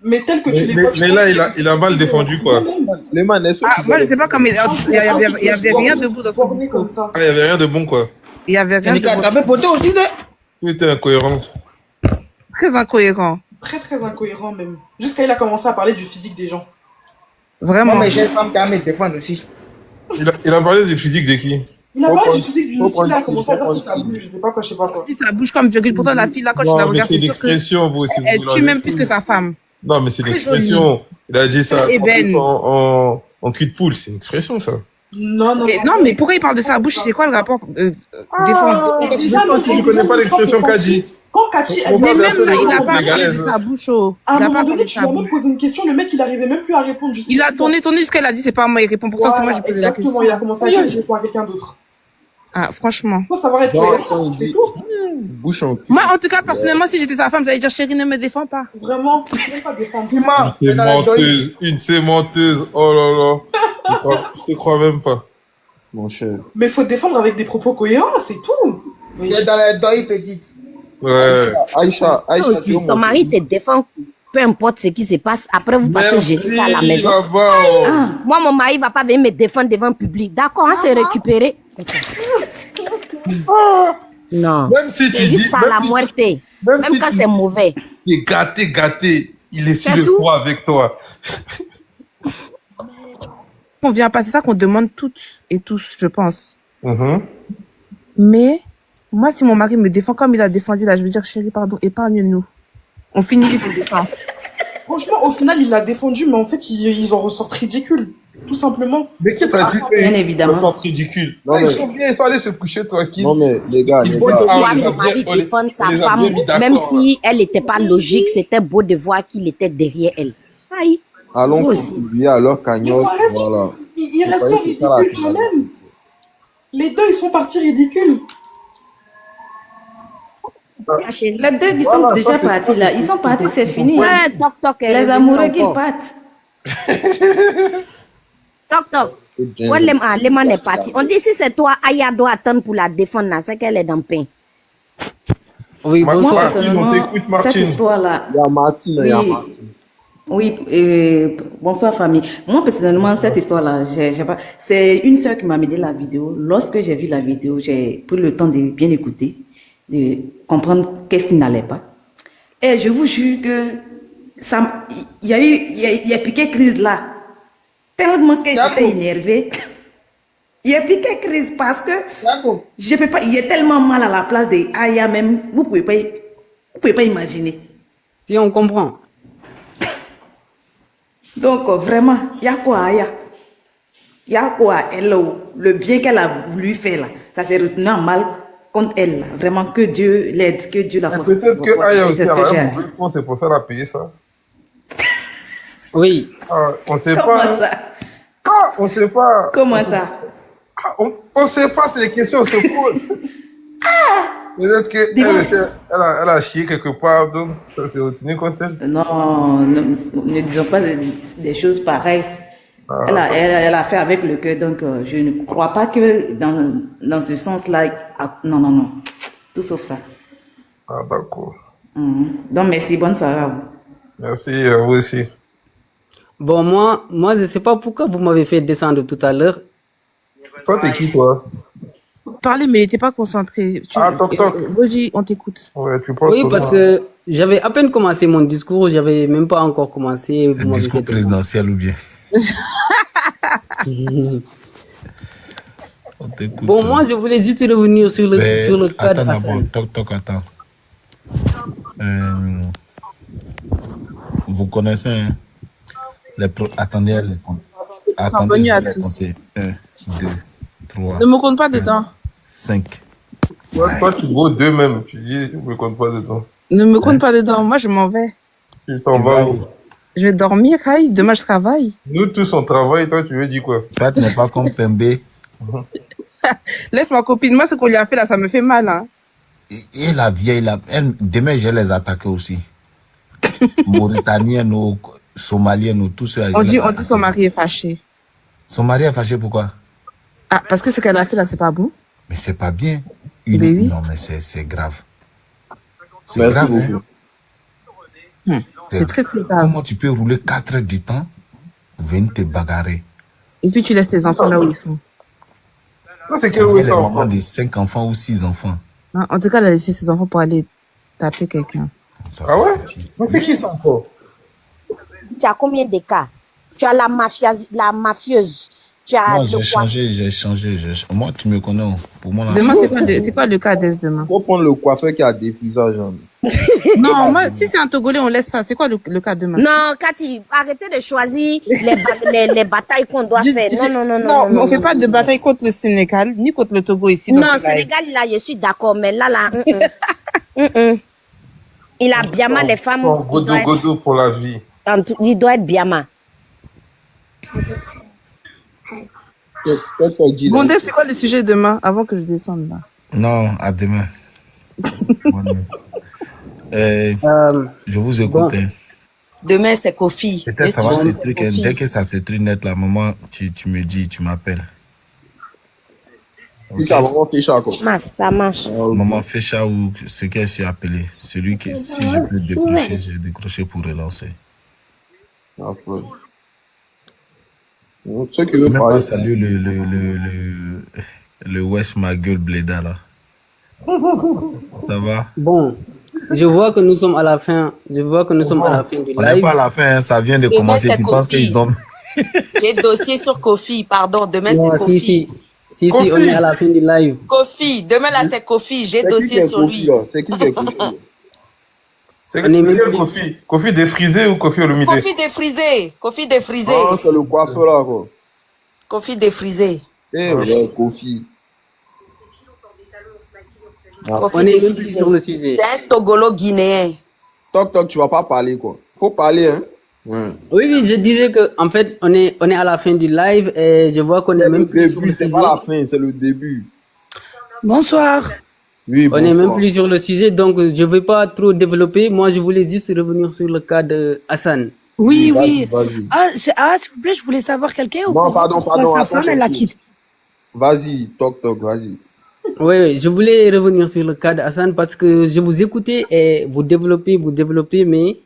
Mais tel que tu l'es pas. Mais là, il a mal défendu, quoi. Les man, est-ce que Ah, moi, je sais pas comment il y avait rien de beau dans son discours. Ah, il y avait rien de bon, quoi. Il y avait rien de beau. T'avais poté aussi, là? Tu étais incohérent. Très incohérent. Très, très incohérent, même. Jusqu'à il a commencé à parler du physique des gens. Vraiment. Moi, mais j'ai une femme qui a me défendre aussi. Il a parlé du physique de qui? Il a parlé du physique d'une fille, il a commencé à dire que ça bouge, je sais pas quoi, je sais pas quoi. Si ça bouge comme virgule, pourtant, la fille, là, quand je la Non, mais regarde, c'est c'est sûr que l'expression, vous aussi. elle tue même plus que sa femme. Non, mais c'est Très l'expression. Il a dit ça Et Ben. en cul de poule. C'est une expression, ça. Non, non. Non, mais pourquoi il parle de sa bouche? C'est quoi le rapport? Défendre. déjà, Je connais pas l'expression qu'a dit. Quand Cathy, elle Mais m'a même là, il a pas parlé de sa bouche, oh. À Il un a pas moment parlé donné, de tu sa lui as même bouche. posé une question, le mec, il arrivait même plus à répondre. Il a tourné jusqu'à elle a dit, c'est pas moi, il répond. Pourtant, c'est moi, j'ai posé la question. Exactement, il a commencé à dire, je réponds à quelqu'un d'autre. Ah, franchement. Faut savoir être cohérent, c'est tout. Bouche en cul. Moi, en tout cas, personnellement, si j'étais sa femme, j'allais dire, chérie, ne me défends pas. Vraiment, je ne pas défendre. C'est menteuse. Une, c'est menteuse. Oh là là. Je te crois même pas. Mon cher. Mais faut défendre avec des propos cohérents, c'est tout. Il est dans la deuil petite. Ouais. Aïcha, Aussi, ton mari te défend, peu importe ce qui se passe. Après, vous partez gérer ça à la maison. Ah, moi, mon mari va pas venir me défendre devant le public. D'accord, on s'est récupéré. Non. Même si tu c'est juste dis. par la muerte. Même si quand tu c'est mauvais. Tu es gâté. Il est sur C'est le tout. toit avec toi. On vient passer ça qu'on demande toutes et tous, je pense. Mhm. Mais, moi, si mon mari me défend comme il a défendu, là, je veux dire, chérie, pardon, épargne-nous. On finit vite, on défend. Franchement, au final, il l'a défendu, mais en fait, ils en ressortent ridicules. Tout simplement. Mais qui t'a dit Bien évidemment. C'est ridicule. Non, Ah, mais- ils sont allés se coucher, toi, qui. Non, mais les gars, les Beau gars. de Ah, voir on les a son bien- mari on les- défendre on sa les a femme, bien mis d'accord, même là. si elle n'était pas logique, c'était beau de voir qu'il était derrière elle. Aïe. Allons Moi aussi. contribuer à leur cagnotte. Mais ça reste- Voilà. Il Faut restait pas essayer de faire la ridicule quand même. Les deux, ils sont partis ridicules. Les deux qui sont déjà partis là, ils sont partis, c'est fini. Ouais, toc toc. elle est Les venue amoureux qui encore. partent. Toc toc. Ouais, Lema est parti. On dit si c'est toi, Aya doit attendre pour la défendre, là, c'est qu'elle est dans le pain. Oui, Moi, bonsoir. personnellement, cette histoire-là. Il y a Martine, il y a Oui. Martine. Oui, bonsoir famille. Moi personnellement, cette histoire-là, j'ai pas. C'est une sœur qui m'a aidé la vidéo. Lorsque j'ai vu la vidéo, j'ai pris le temps de bien écouter, de comprendre qu'est-ce qui n'allait pas. Et je vous jure que ça, il y a piqué crise là, tellement que j'étais énervée. Il y a piqué crise parce que je peux pas. Il y a tellement mal à la place de Aya même. Vous pouvez pas imaginer. Si on comprend. Donc, vraiment, il y a quoi, Aya? Il y a quoi, elle, le bien qu'elle a voulu faire, là, ça s'est retenu en mal contre elle, là. Vraiment, que Dieu l'aide, que Dieu la force. Peut-être que Aya aussi C'est ce a que j'ai à un dire. mauvais compte, c'est pour ça qu'elle a payé ça. Oui. Ah, on sait Comment pas. ça? Ah, on sait pas. Comment ça? Ah, on sait pas, c'est les questions, on se pose. Peut-être qu'elle elle a chié quelque part, donc ça s'est retenu contre elle. Non, ne disons pas des choses pareilles. Ah. Elle a fait avec le cœur, donc je ne crois pas que dans ce sens-là, non, tout sauf ça. Ah, d'accord. Donc merci, bonne soirée à vous. Merci, à vous aussi. Bon, moi, je sais pas pourquoi vous m'avez fait descendre tout à l'heure. Toi, t'es qui, toi? parlait, mais il n'était pas concentré. Roger, on t'écoute. Ouais, tu penses Oui, parce que j'avais à peine commencé mon discours, j'avais même pas encore commencé. C'est le discours présidentiel ou bien? Bon, moi, je voulais juste revenir sur le cas de Hassan. Attends. Vous connaissez, hein, attendez, Attendez, je à vais tous. compter. 1, 2, 3, Ne me compte pas dedans. 5. Toi, tu vaux 2 même. Tu dis, je me compte pas dedans. Ne me compte pas dedans. Moi, je m'en vais. Tu t'en vas où? Je vais dormir, Kai. Demain, je travaille. Nous tous, on travaille. Toi, tu veux dire quoi? Toi, tu n'es pas comme Pembe. Laisse ma copine. Moi, ce qu'on lui a fait là, ça me fait mal. Hein. Et la vieille, demain, je vais les attaquer aussi. Mauritanienne ou Somalienne ou tous ceux. On dit son mari est fâché. Son mari est fâché pourquoi? Ah, parce que ce qu'elle a fait là, c'est pas bon. Mais c'est pas bien. Oui. Non, mais c'est grave. C'est grave. Hein? C'est très grave. Comment tu peux rouler 4 heures du temps, venir te bagarrer? Et puis tu laisses tes enfants là où ils sont. Ça, c'est quel les mamans de 5 enfants ou 6 enfants. Hein, en tout cas, elle a laissé ses enfants pour aller taper quelqu'un. Ah ouais? Mais qui sont encore? Tu as combien de cas? Tu as la mafieuse. Tu as Moi, j'ai changé. Moi, tu me connais. Pour moi, demain, c'est quoi le cas d'Est demain? Faut prendre le coiffeur qui a défrisage. Non, moi, si c'est un Togolais, on laisse ça. C'est quoi le cas demain? Non, Cathy, arrêtez de choisir les batailles qu'on doit faire. Non. Non, mais on fait pas de bataille contre le Sénégal, ni contre le Togo ici. Non, Sénégal, là, je suis d'accord, mais là. Il a Biama, les femmes. Godo pour la vie. Il doit être Biama. Bon, c'est quoi le sujet demain, avant que je descende là? Non, à demain. Je vous écoute. Bon. Demain, c'est Kofi. Peut-être ça va se truc. Dès que ça se truc net, là, maman, tu me dis, tu m'appelles. Okay. Ça marche. Maman Fécha ou ce qu'elle s'est appelé. Celui qui, si je peux décrocher, j'ai décroché pour relancer. Ceux qui veulent même parler. pas saluer le Wesh ma gueule Bléda là. Ça va? Bon, je vois que nous sommes à la fin. Je vois que nous sommes à la fin du live. On n'est pas à la fin, hein, ça vient de commencer. Tu penses qu'ils ont. J'ai dossier sur Kofi, pardon. Demain, c'est Kofi. Si, on est à la fin du live. Kofi, demain là, c'est Kofi. J'ai dossier sur lui. C'est qui est Kofi? C'est quel Kofi? Kofi défrisé ou Kofi Olomide? Kofi défrisé. Kofi défrisé. Ah, c'est le coiffeur là, quoi. Kofi défrisé. Eh ouais, Kofi. On est même plus sur le sujet. C'est un Togolo guinéen. Toc, tu vas pas parler, quoi. Faut parler, hein. Ouais. Oui, je disais que en fait, on est à la fin du live et je vois qu'on est même plus sur le sujet. C'est pas la fin, c'est le début. Bonsoir. Oui, on est même plus sur le sujet, donc je ne vais pas trop développer. Moi, je voulais juste revenir sur le cas de Hassan. Oui. Vas-y. S'il vous plaît, je voulais savoir quelqu'un ou non, pardon. Sa femme, elle la quitte. Vas-y, toc, vas-y. Oui, je voulais revenir sur le cas de Hassan parce que je vous écoutais et vous développez, mais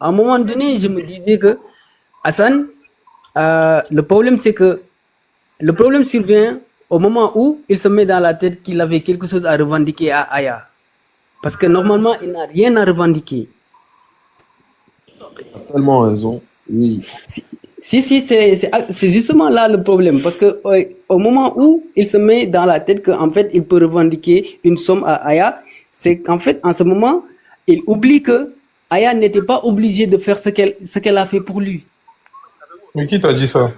à un moment donné, je me disais que Hassan, le problème survient au moment où il se met dans la tête qu'il avait quelque chose à revendiquer à Aya. Parce que normalement, il n'a rien à revendiquer. Tu as tellement raison, oui. Si, c'est justement là le problème. Parce que au moment où il se met dans la tête qu'en fait, il peut revendiquer une somme à Aya, c'est qu'en fait, en ce moment, il oublie que Aya n'était pas obligée de faire ce qu'elle a fait pour lui. Mais qui t'a dit ça?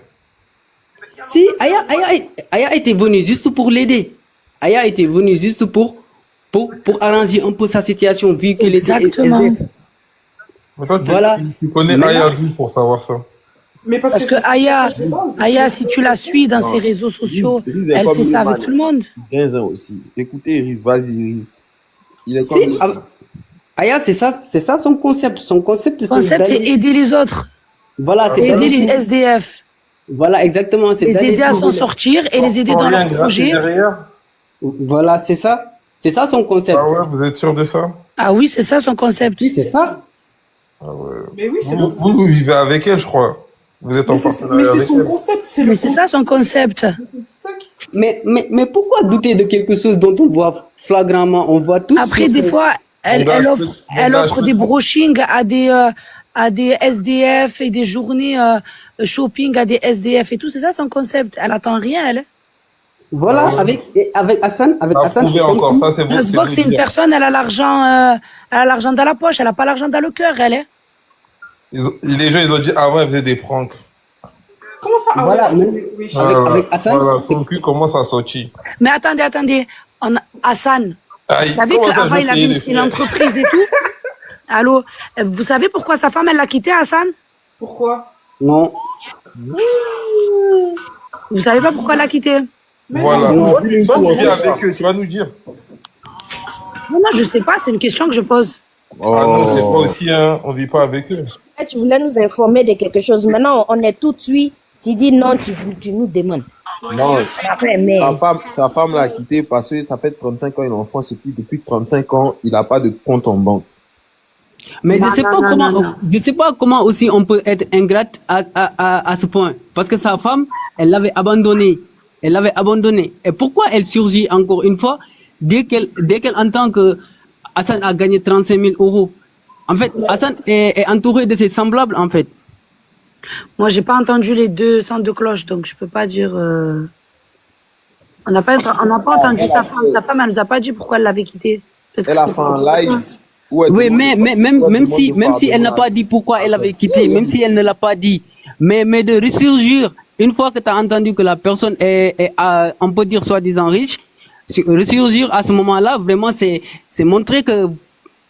Si, Aya était venue juste pour l'aider. Aya était venue juste pour arranger un peu sa situation vu qu'il était exactement. Mais toi, voilà. Tu connais Aya d'où pour savoir ça? Mais parce que Aya, si tu la suis dans ses réseaux sociaux, elle fait ça avec tout le monde. 15 ans aussi. Écoutez, Iris, vas-y, Iris. Il est comme... Aya, c'est ça son concept. Son concept, c'est aider les autres. Voilà, c'est aider les SDF. Voilà, exactement. Les aider à s'en sortir et les aider dans leur projet. Voilà, c'est ça. C'est ça son concept. Ah ouais, vous êtes sûr de ça? Ah oui, c'est ça son concept. Oui, c'est ça. Ah ouais. Mais oui, c'est vous vivez avec elle, je crois. Vous êtes en Mais partenariat c'est avec son elle. concept, c'est Mais c'est ça son concept. Mais pourquoi douter de quelque chose dont on voit flagramment, on voit tous Après, sur des ce- fois, elle offre des brochings à des SDF et des journées shopping à des SDF et tout. C'est ça son concept. Elle attend rien, elle. Voilà, avec Hassan, c'est comme si... Ça se voit que c'est une personne, elle a l'argent dans la poche, elle a pas l'argent dans le cœur, elle est. Les gens, ils ont dit avant, elle faisait des pranks. Comment ça? Ah Voilà, ouais, mais oui. avec Hassan, Voilà, son cul commence à sortir. Mais attendez. Hassan, Aïe, vous savez comment ça, qu'avant, je il vais avait payer une les entreprise et tout. Allô, vous savez pourquoi sa femme, elle l'a quitté, Hassan? Pourquoi? non. Vous savez pas pourquoi elle l'a quitté? Voilà. Toi, tu viens avec eux, tu vas nous dire. Non, je sais pas, c'est une question que je pose. Ah non, c'est pas aussi, hein, on vit pas avec eux. Tu voulais nous informer de quelque chose. Maintenant, on est tout de suite. Tu dis non, tu nous demandes. Non, Après, mais... sa femme l'a quitté parce que ça fait 35 ans il est en France et puis depuis 35 ans, il n'a pas de compte en banque. Mais je sais pas comment aussi on peut être ingrate à ce point. Parce que sa femme, elle l'avait abandonné. Et pourquoi elle surgit encore une fois dès qu'elle entend que Hassan a gagné 35 000 euros? En fait, Hassan est entouré de ses semblables, en fait. Moi, j'ai pas entendu les deux sons de cloche, donc je peux pas dire. On n'a pas entendu sa femme. Sa femme, elle nous a pas dit pourquoi elle l'avait quitté. Elle a fait un live. Oui, mais même si elle n'a pas dit pourquoi elle avait quitté, même si elle ne l'a pas dit, mais de ressurgir, une fois que tu as entendu que la personne est on peut dire soi-disant riche, ressurgir à ce moment-là, vraiment, c'est montrer que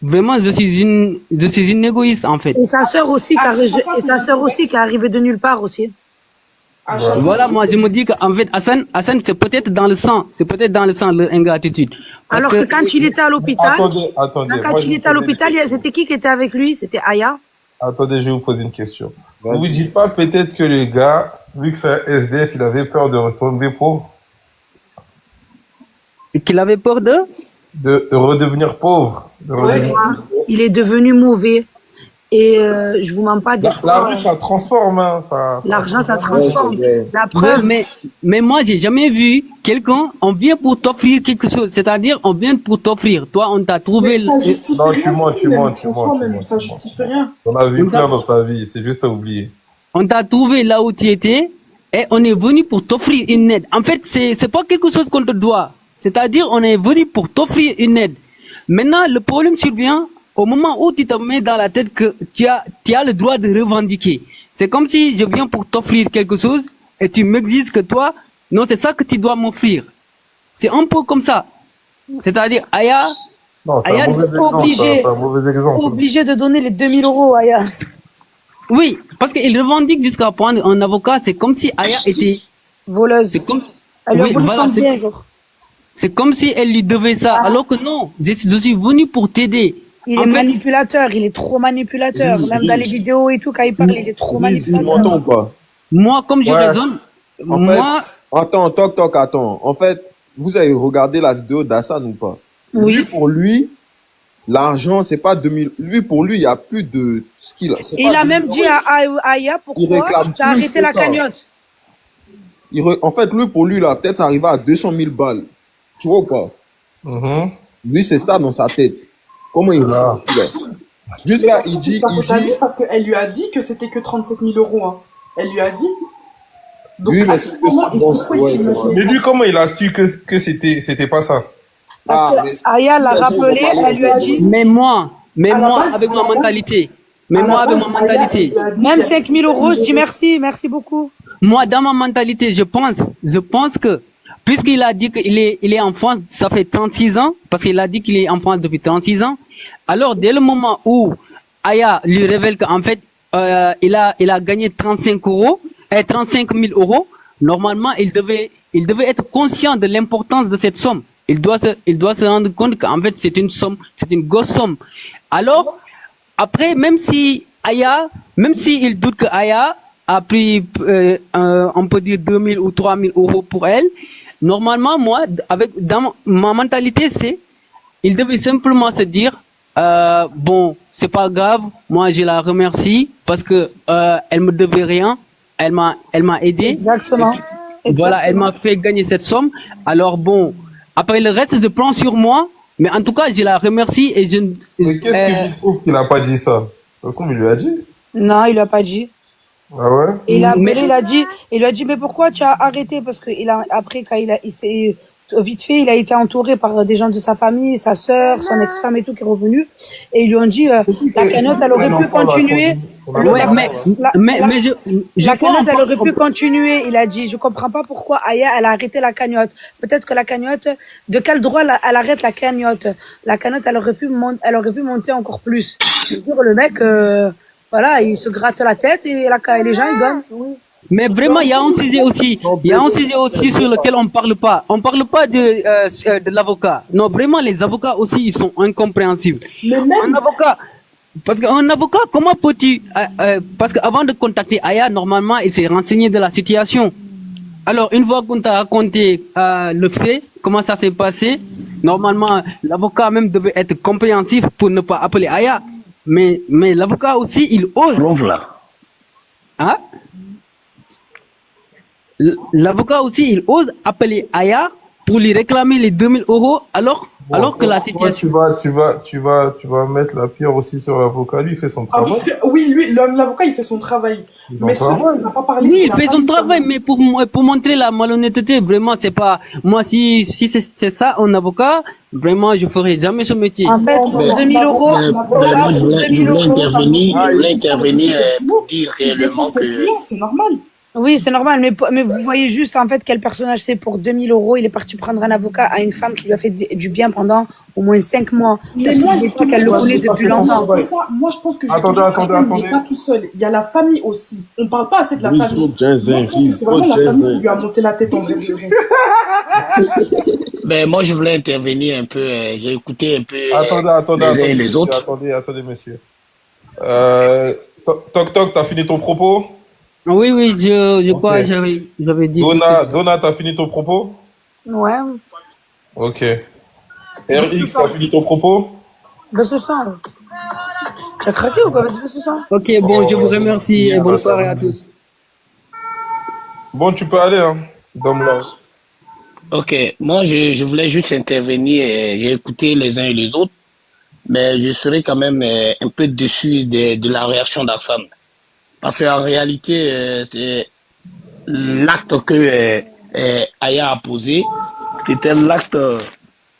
vraiment je suis une égoïste, en fait. Et sa sœur aussi, qui est arrivée de nulle part aussi. Voilà, moi je me dis qu'en fait, Hassan, c'est peut-être dans le sang, leur ingratitude. Alors que quand il était à l'hôpital, Attendez. quand il était à l'hôpital, c'était qui était avec lui? C'était Aya. Attendez, je vais vous poser une question. Vous vous dites pas peut-être que le gars, vu que c'est un SDF, il avait peur de retomber pauvre? Et qu'il avait peur de redevenir pauvre. Il est devenu mauvais. Et je vous mens pas. L'argent, ça transforme. Hein, l'argent, ça transforme. La preuve. Mais moi, j'ai jamais vu quelqu'un, on vient pour t'offrir quelque chose. C'est-à-dire, on vient pour t'offrir. Toi, on t'a trouvé... Non, tu mens. Ça justifie rien. On a vu plein dans ta vie, c'est juste à oublier. On t'a trouvé là où tu étais et on est venu pour t'offrir une aide. En fait, c'est pas quelque chose qu'on te doit. C'est-à-dire, on est venu pour t'offrir une aide. Maintenant, le problème survient au moment où tu te mets dans la tête que tu as le droit de revendiquer. C'est comme si je viens pour t'offrir quelque chose et tu m'exiges que toi, non, c'est ça que tu dois m'offrir. C'est un peu comme ça. C'est-à-dire, Aya... Non, c'est un mauvais exemple. Obligé de donner les 2000 euros, Aya. Oui, parce qu'il revendique jusqu'à prendre un avocat. C'est comme si Aya était... voleuse. C'est comme... Elle lui a volé voilà, son bien, genre. C'est comme si elle lui devait ça, alors que non, je suis venu pour t'aider. Il est manipulateur, il est trop manipulateur. Même dans les vidéos et tout, quand il parle, il est trop manipulateur. Pas. Moi, comme je raisonne, attends. En fait, vous avez regardé la vidéo d'Hassan ou pas? Oui. Lui, pour lui, l'argent, c'est pas 2000. Lui, pour lui, il y a plus de ce qu'il a. Il a même dit à Aya pourquoi tu as arrêté la cagnotte. En fait, lui, pour lui, il a peut-être arrivé à 200 000 balles. Tu vois ou pas? Lui, c'est ça dans sa tête. Comment il va? Jusqu'à, il dit. Parce qu'elle lui a dit que c'était que 37 000 euros. Hein. Elle lui a dit. Donc, oui, mais lui, comment il a su que c'était pas ça? Parce que Aya l'a rappelé, elle lui a dit. Mais moi, avec ma mentalité. Même 5 000 euros, je dis merci beaucoup. Moi, dans ma mentalité, je pense que, puisqu'il a dit qu'il est en France, ça fait 36 ans, parce qu'il a dit qu'il est en France depuis 36 ans, alors dès le moment où Aya lui révèle qu'en fait, il a gagné 35 000 euros, normalement, il devait être conscient de l'importance de cette somme. Il doit se rendre compte qu'en fait, c'est une grosse somme. Alors, après, même si il doute que Aya a pris, on peut dire 2 000 ou 3 000 euros pour elle, normalement, moi, dans ma mentalité, il devait simplement se dire, bon, c'est pas grave, moi je la remercie parce que elle me devait rien elle m'a aidé. Exactement. Voilà, elle m'a fait gagner cette somme. Alors bon, après le reste, je prends sur moi. Mais en tout cas, je la remercie et je. Mais qu'est-ce qu'il trouve qu'il n'a pas dit ça? Ça se trouve, il lui a dit. Non, il lui a pas dit. Ah ouais? Et il a appelé, il lui a dit, mais pourquoi tu as arrêté? Parce que après, quand il s'est, vite fait, il a été entouré par des gens de sa famille, sa sœur, son ex-femme et tout qui est revenu. Et ils lui ont dit, la cagnotte, elle aurait pu continuer. Ouais, mais je La crois cagnotte, elle aurait pu continuer. Il a dit, je comprends pas pourquoi Aya, elle a arrêté la cagnotte. Peut-être que la cagnotte, de quel droit elle arrête la cagnotte? La cagnotte, elle aurait pu monter encore plus. Je veux dire, le mec, voilà, il se gratte la tête et les gens, ils donnent. Mais vraiment, il y a un sujet aussi. Il y a un sujet aussi sur lequel on parle pas. On parle pas de l'avocat. Non, vraiment, les avocats aussi, ils sont incompréhensibles. Un avocat, parce qu'un avocat, comment peux-tu, parce qu'avant de contacter Aya, normalement, il s'est renseigné de la situation. Alors, une fois qu'on t'a raconté le fait, comment ça s'est passé, normalement, l'avocat même devait être compréhensif pour ne pas appeler Aya. Mais l'avocat aussi, il ose. Hein? L'avocat aussi, il ose appeler Aya pour lui réclamer les 2000 € alors que la situation. Tu vas mettre la pierre aussi sur l'avocat. Lui, il fait son travail. Oui, lui, l'avocat, il fait son travail. Mais ce dont il n'a pas parlé, oui, il fait son travail, mais pour montrer la malhonnêteté, vraiment, c'est pas. Moi, si c'est ça, un avocat, vraiment, je ferai jamais ce métier. En fait, 2000 €. Moi, je voulais intervenir pour dire réellement que. C'est normal. Oui, c'est normal, mais vous voyez juste en fait quel personnage c'est. Pour 2000 €, il est parti prendre un avocat à une femme qui lui a fait du bien pendant au moins 5 mois. Mais moi, je qu'elle le connaît depuis longtemps. Moi, je pense que attendez. Il n'est pas tout seul. Il y a la famille aussi. On ne parle pas assez de la famille. Moi, je pense que c'est vraiment la famille qui lui a monté la tête en vrai. Ben, moi, je voulais intervenir un peu. J'ai écouté un peu les autres. Attendez, monsieur. Toc, t'as fini ton propos? Oui, je crois, j'avais dit. Donna, t'as fini ton propos? Ouais. Ok. RX, t'as fini ton propos? Ben, ce soir. Tu as craqué ou quoi? Ben, ce soir. Ok, bon, je vous remercie et bonne soirée à tous. Bon, tu peux aller, hein, Dom-là. Ok, moi, je voulais juste intervenir. J'ai écouté les uns et les autres, mais je serais quand même un peu déçu de la réaction d'Assane. Parce qu'en réalité, l'acte que Aya a posé, c'était l'acte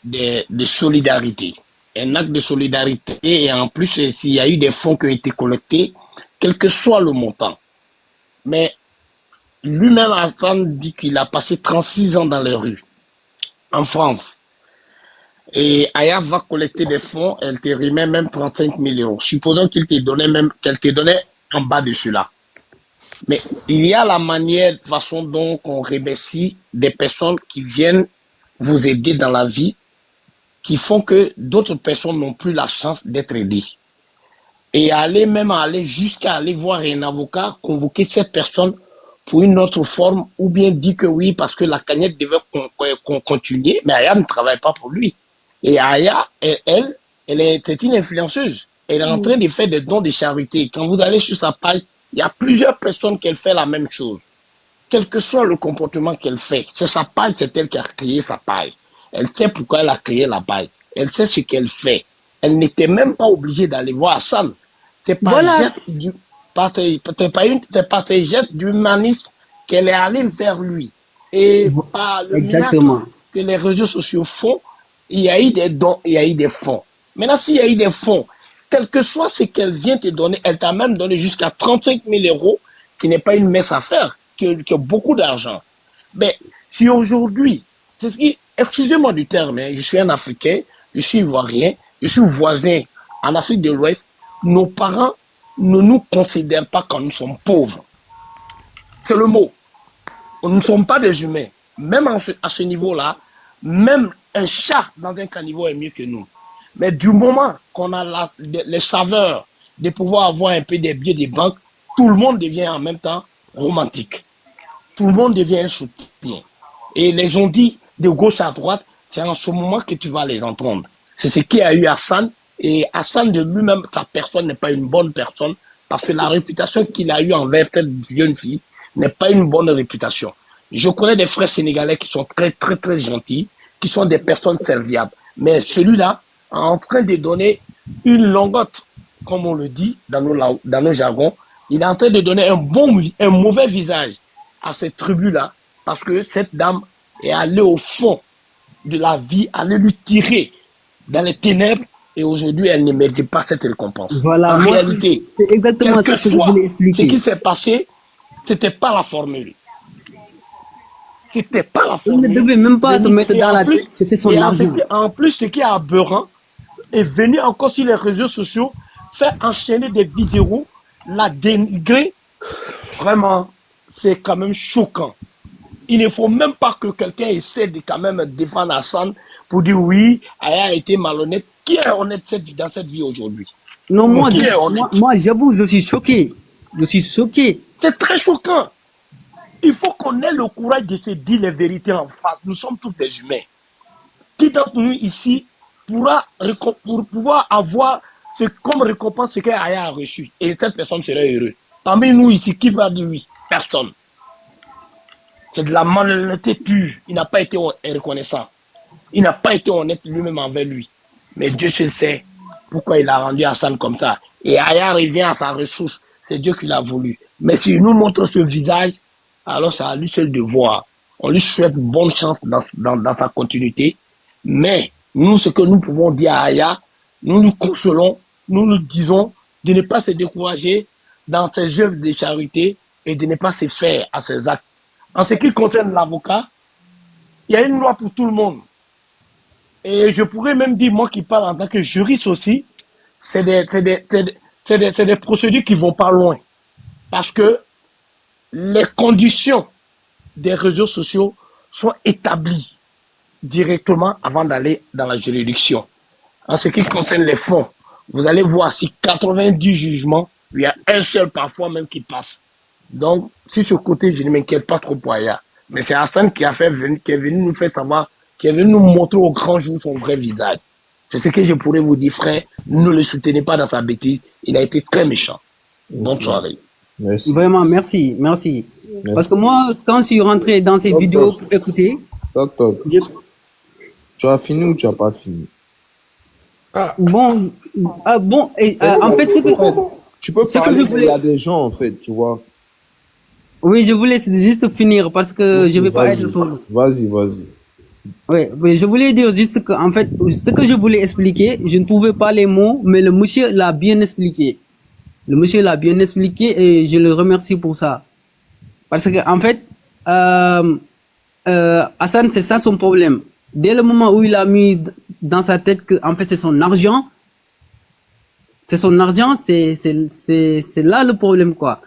de solidarité. Un acte de solidarité, et en plus, s'il y a eu des fonds qui ont été collectés, quel que soit le montant. Mais lui-même, Hassan dit qu'il a passé 36 ans dans les rues, en France. Et Aya va collecter des fonds, elle te remet même 35 000 €. Supposons qu'elle te donnait en bas de cela. Mais il y a la manière, façon dont on remercie des personnes qui viennent vous aider dans la vie, qui font que d'autres personnes n'ont plus la chance d'être aidées. Et aller jusqu'à aller voir un avocat, convoquer cette personne pour une autre forme, ou bien dire que oui, parce que la cagnotte devait continuer, mais Aya ne travaille pas pour lui. Et Aya, elle est une influenceuse. Elle est en train de faire des dons de charité. Quand vous allez sur sa page, il y a plusieurs personnes qui font la même chose. Quel que soit le comportement qu'elle fait, c'est sa page, c'est elle qui a créé sa page. Elle sait pourquoi elle a créé la page. Elle sait ce qu'elle fait. Elle n'était même pas obligée d'aller voir Hassan. C'est pas un geste d'humanisme qu'elle est allée vers lui. Et par le miracle que les réseaux sociaux font, il y a eu des dons, il y a eu des fonds. Maintenant, s'il y a eu des fonds, quel que soit ce qu'elle vient te donner, elle t'a même donné jusqu'à 35 000 €, qui n'est pas une messe à faire, qui a beaucoup d'argent. Mais si aujourd'hui, excusez-moi du terme, hein, je suis un Africain, je suis ivoirien, je suis voisin en Afrique de l'Ouest, nos parents ne nous considèrent pas quand nous sommes pauvres. C'est le mot. Nous ne sommes pas des humains. Même à ce niveau-là, même un chat dans un caniveau est mieux que nous. Mais du moment qu'on a les saveurs de pouvoir avoir un peu des billets des banques, tout le monde devient en même temps romantique. Tout le monde devient un soutien. Et les gens dit de gauche à droite, c'est en ce moment que tu vas les entendre. C'est ce qu'il y a eu Hassan. Et Hassan de lui-même, sa personne n'est pas une bonne personne, parce que la réputation qu'il a eue envers cette jeune fille, n'est pas une bonne réputation. Je connais des frères sénégalais qui sont très, très, très gentils, qui sont des personnes serviables. Mais celui-là est en train de donner une longotte, comme on le dit dans nos jargons. Il est en train de donner un mauvais visage à cette tribu-là, parce que cette dame est allée au fond de la vie, allée lui tirer dans les ténèbres, et aujourd'hui, elle ne mérite pas cette récompense. Voilà, En moi, réalité, c'est exactement quel ça que que je soit voulais ce expliquer. qui s'est passé, c'était pas la formule. C'était pas la Il ne formule. devait même pas se mettre Et dans en la plus- tête que c'est son et argent. en plus, ce qui est aberrant, est venu encore sur les réseaux sociaux faire enchaîner des vidéos, la dénigrer. Vraiment, c'est quand même choquant. Il ne faut même pas que quelqu'un essaie de quand même défendre Hassan pour dire oui, Aya a été malhonnête. Qui est honnête dans cette vie aujourd'hui? Non, moi, Qui est honnête? moi j'avoue, je suis choqué. Je suis choqué. C'est très choquant. Il faut qu'on ait le courage de se dire les vérités en face. Nous sommes tous des humains. Qui d'entre nous ici pourra pour pouvoir avoir comme récompense ce qu'Aya a reçu? Et cette personne serait heureuse. Parmi nous ici, qui va dire oui? Personne. C'est de la malhonnêteté pure. Il n'a pas été reconnaissant. Il n'a pas été honnête lui-même envers lui. Mais Dieu seul sait pourquoi il a rendu Hassan comme ça. Et Aya revient à sa ressource. C'est Dieu qui l'a voulu. Mais s'il nous montre ce visage, alors c'est à lui seul de voir. On lui souhaite bonne chance dans sa continuité. Mais nous, ce que nous pouvons dire à Aya, nous nous consolons, nous nous disons de ne pas se décourager dans ses œuvres de charité et de ne pas se faire à ses actes. En ce qui concerne l'avocat, il y a une loi pour tout le monde. Et je pourrais même dire, moi qui parle en tant que juriste aussi, c'est des procédures qui vont pas loin. Parce que les conditions des réseaux sociaux sont établies directement avant d'aller dans la juridiction. En ce qui concerne les fonds, vous allez voir si 90 jugements, il y a un seul parfois même qui passe. Donc, sur ce côté, je ne m'inquiète pas trop pour Aya. Mais c'est Hassan qui est venu nous faire savoir, qui est venu nous montrer au grand jour son vrai visage. C'est ce que je pourrais vous dire, frère. Ne le soutenez pas dans sa bêtise. Il a été très méchant. Bonne soirée. Merci. Vraiment, merci. Parce que moi, quand je suis rentré dans ces vidéos pour écouter, Tu as fini ou tu n'as pas fini? bon, en fait, c'est que tu peux ce que parler, je voulais- il y a des gens, en fait, tu vois. oui, je voulais juste finir parce que je vais pas Vas-y. être trop. Vas-y. Oui, mais je voulais dire juste que, en fait, ce que je voulais expliquer, je ne trouvais pas les mots, mais le monsieur l'a bien expliqué. Le monsieur l'a bien expliqué et je le remercie pour ça. Parce que, en fait, Hassan, c'est ça son problème. Dès le moment où il a mis dans sa tête que, en fait, c'est son argent, c'est là le problème, quoi.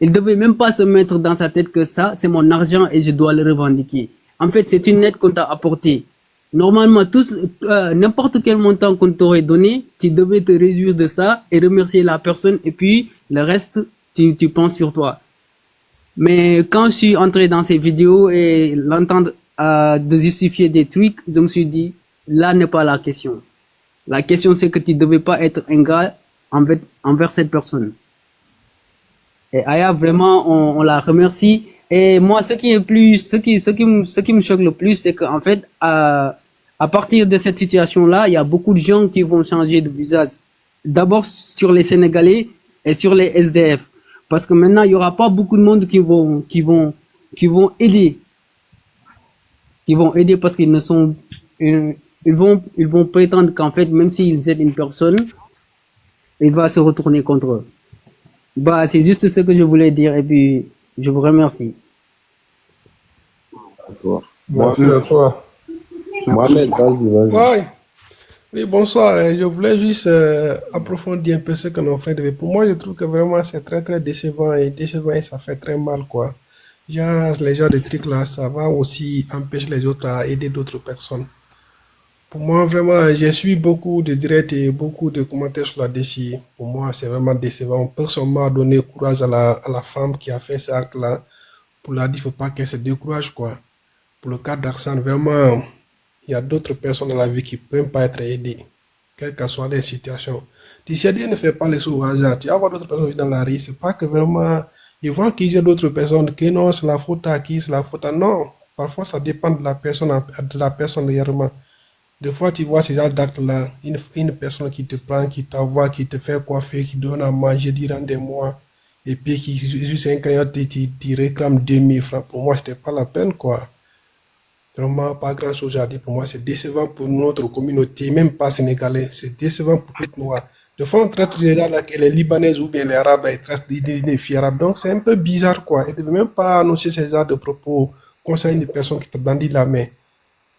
Il devait même pas se mettre dans sa tête que ça, c'est mon argent et je dois le revendiquer. En fait, c'est une aide qu'on t'a apportée. Normalement, n'importe quel montant qu'on t'aurait donné, tu devais te réjouir de ça et remercier la personne et puis le reste, tu penses sur toi. Mais quand je suis entré dans ces vidéos et l'entendre de justifier des trucs, je me suis dit, là n'est pas la question. La question, c'est que tu devais pas être ingrat envers cette personne. Et Aya, vraiment, on la remercie. Et moi, ce qui me choque le plus, c'est qu'en fait, à partir de cette situation-là, il y a beaucoup de gens qui vont changer de visage. D'abord sur les Sénégalais et sur les SDF. Parce que maintenant, il y aura pas beaucoup de monde qui vont aider. Qui vont aider parce qu'ils ne sont, ils vont prétendre qu'en fait, même s'ils aident une personne, il va se retourner contre eux. Bah, c'est juste ce que je voulais dire et puis je vous remercie. Merci à toi. Mohamed, vas-y. Ouais. Oui, bonsoir. Je voulais juste approfondir un peu ce que nos frères devaient. Pour moi, je trouve que vraiment c'est très très décevant et ça fait très mal, quoi. Genre, les genres de trucs là, ça va aussi empêcher les autres à aider d'autres personnes. Pour moi, vraiment, j'ai suivi beaucoup de directs et beaucoup de commentaires sur là-dessus. Pour moi, c'est vraiment décevant. Personne m'a donné courage à la femme qui a fait cet acte-là pour la dire, il ne faut pas qu'elle se décourage, quoi. Pour le cas d'Arsène, vraiment, il y a d'autres personnes dans la vie qui ne peuvent pas être aidées, quelles que soient les situations. Si Dieu ne fait pas les choses au hasard, tu vas avoir d'autres personnes dans la rue, c'est pas que vraiment Ils vont accuser d'autres personnes que non, c'est la faute à qui, c'est la faute à... Non, parfois ça dépend de la personne réellement. Des fois, tu vois ces genre d'actes-là, une personne qui te prend, qui t'envoie, qui te fait coiffer, qui donne à manger durant des mois, et puis qui, juste un cagnotte, tu réclames 2000 francs. Pour moi, c'était pas la peine, quoi. Vraiment, pas grand-chose à dire. Pour moi, c'est décevant pour notre communauté, même pas sénégalais. C'est décevant pour les Noirs. Des fois, on traite les gens là, les Libanais ou bien les Arabes, ils traitent des filles arabes. Donc, c'est un peu bizarre, quoi. Ils ne devaient même pas annoncer ces genres de propos concernant une personne qui t'a bandit la main.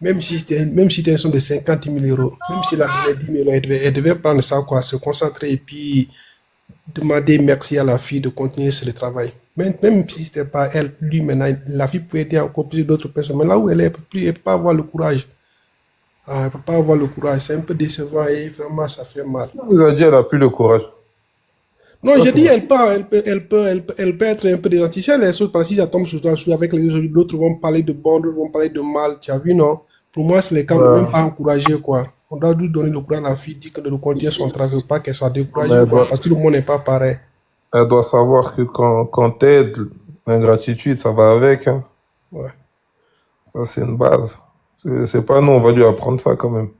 Même si c'était une somme de 50 000 euros, même s'il a donné 10 000 euros, elle devait prendre ça, quoi, se concentrer et puis demander merci à la fille de continuer sur le travail. Même si c'était pas elle, lui maintenant, la fille pouvait aider encore plus d'autres personnes. Mais là où elle est, elle ne peut pas avoir le courage. Ah, elle ne peut pas avoir le courage. C'est un peu décevant et vraiment, ça fait mal. Vous avez dit elle n'a plus le courage. Non, j'ai dit, elle peut être un peu gentille. Si elle est sur si ça tombe sur toi, avec les autres, d'autres vont parler de bon, d'autres vont parler de mal. Tu as vu, non? Pour moi, c'est les cas de même pas encourager, quoi. On doit lui donner le courage à la fille, dire que de continuer son travail, pas qu'elle soit découragée, parce que tout le monde n'est pas pareil. Elle doit savoir que quand t'aides, l'ingratitude, ça va avec. Hein. Ouais. Ça, c'est une base. C'est pas nous, on va lui apprendre ça quand même.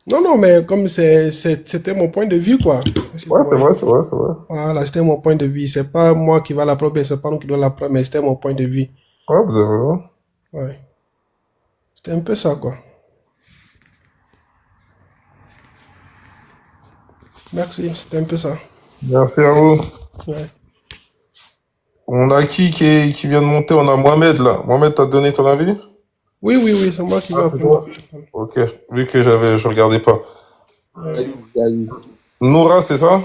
Non, mais comme c'était mon point de vue, quoi. Ouais, c'est vrai. Voilà, c'était mon point de vue. C'est pas moi qui va l'apprendre, c'est pas nous qui doit l'apprendre, mais c'était mon point de vue. Ouais, vous avez raison. Ouais. C'était un peu ça, quoi. Merci, c'était un peu ça. Merci à vous. Ouais. On a qui vient de monter? On a Mohamed là. Mohamed, t'as donné ton avis? Oui, c'est moi qui vais appeler. Ok, vu que je regardais pas. Ouais. Noura, c'est ça?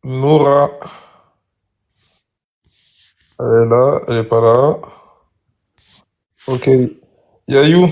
Noura. Elle est là, elle est pas là. Ok. Yayou.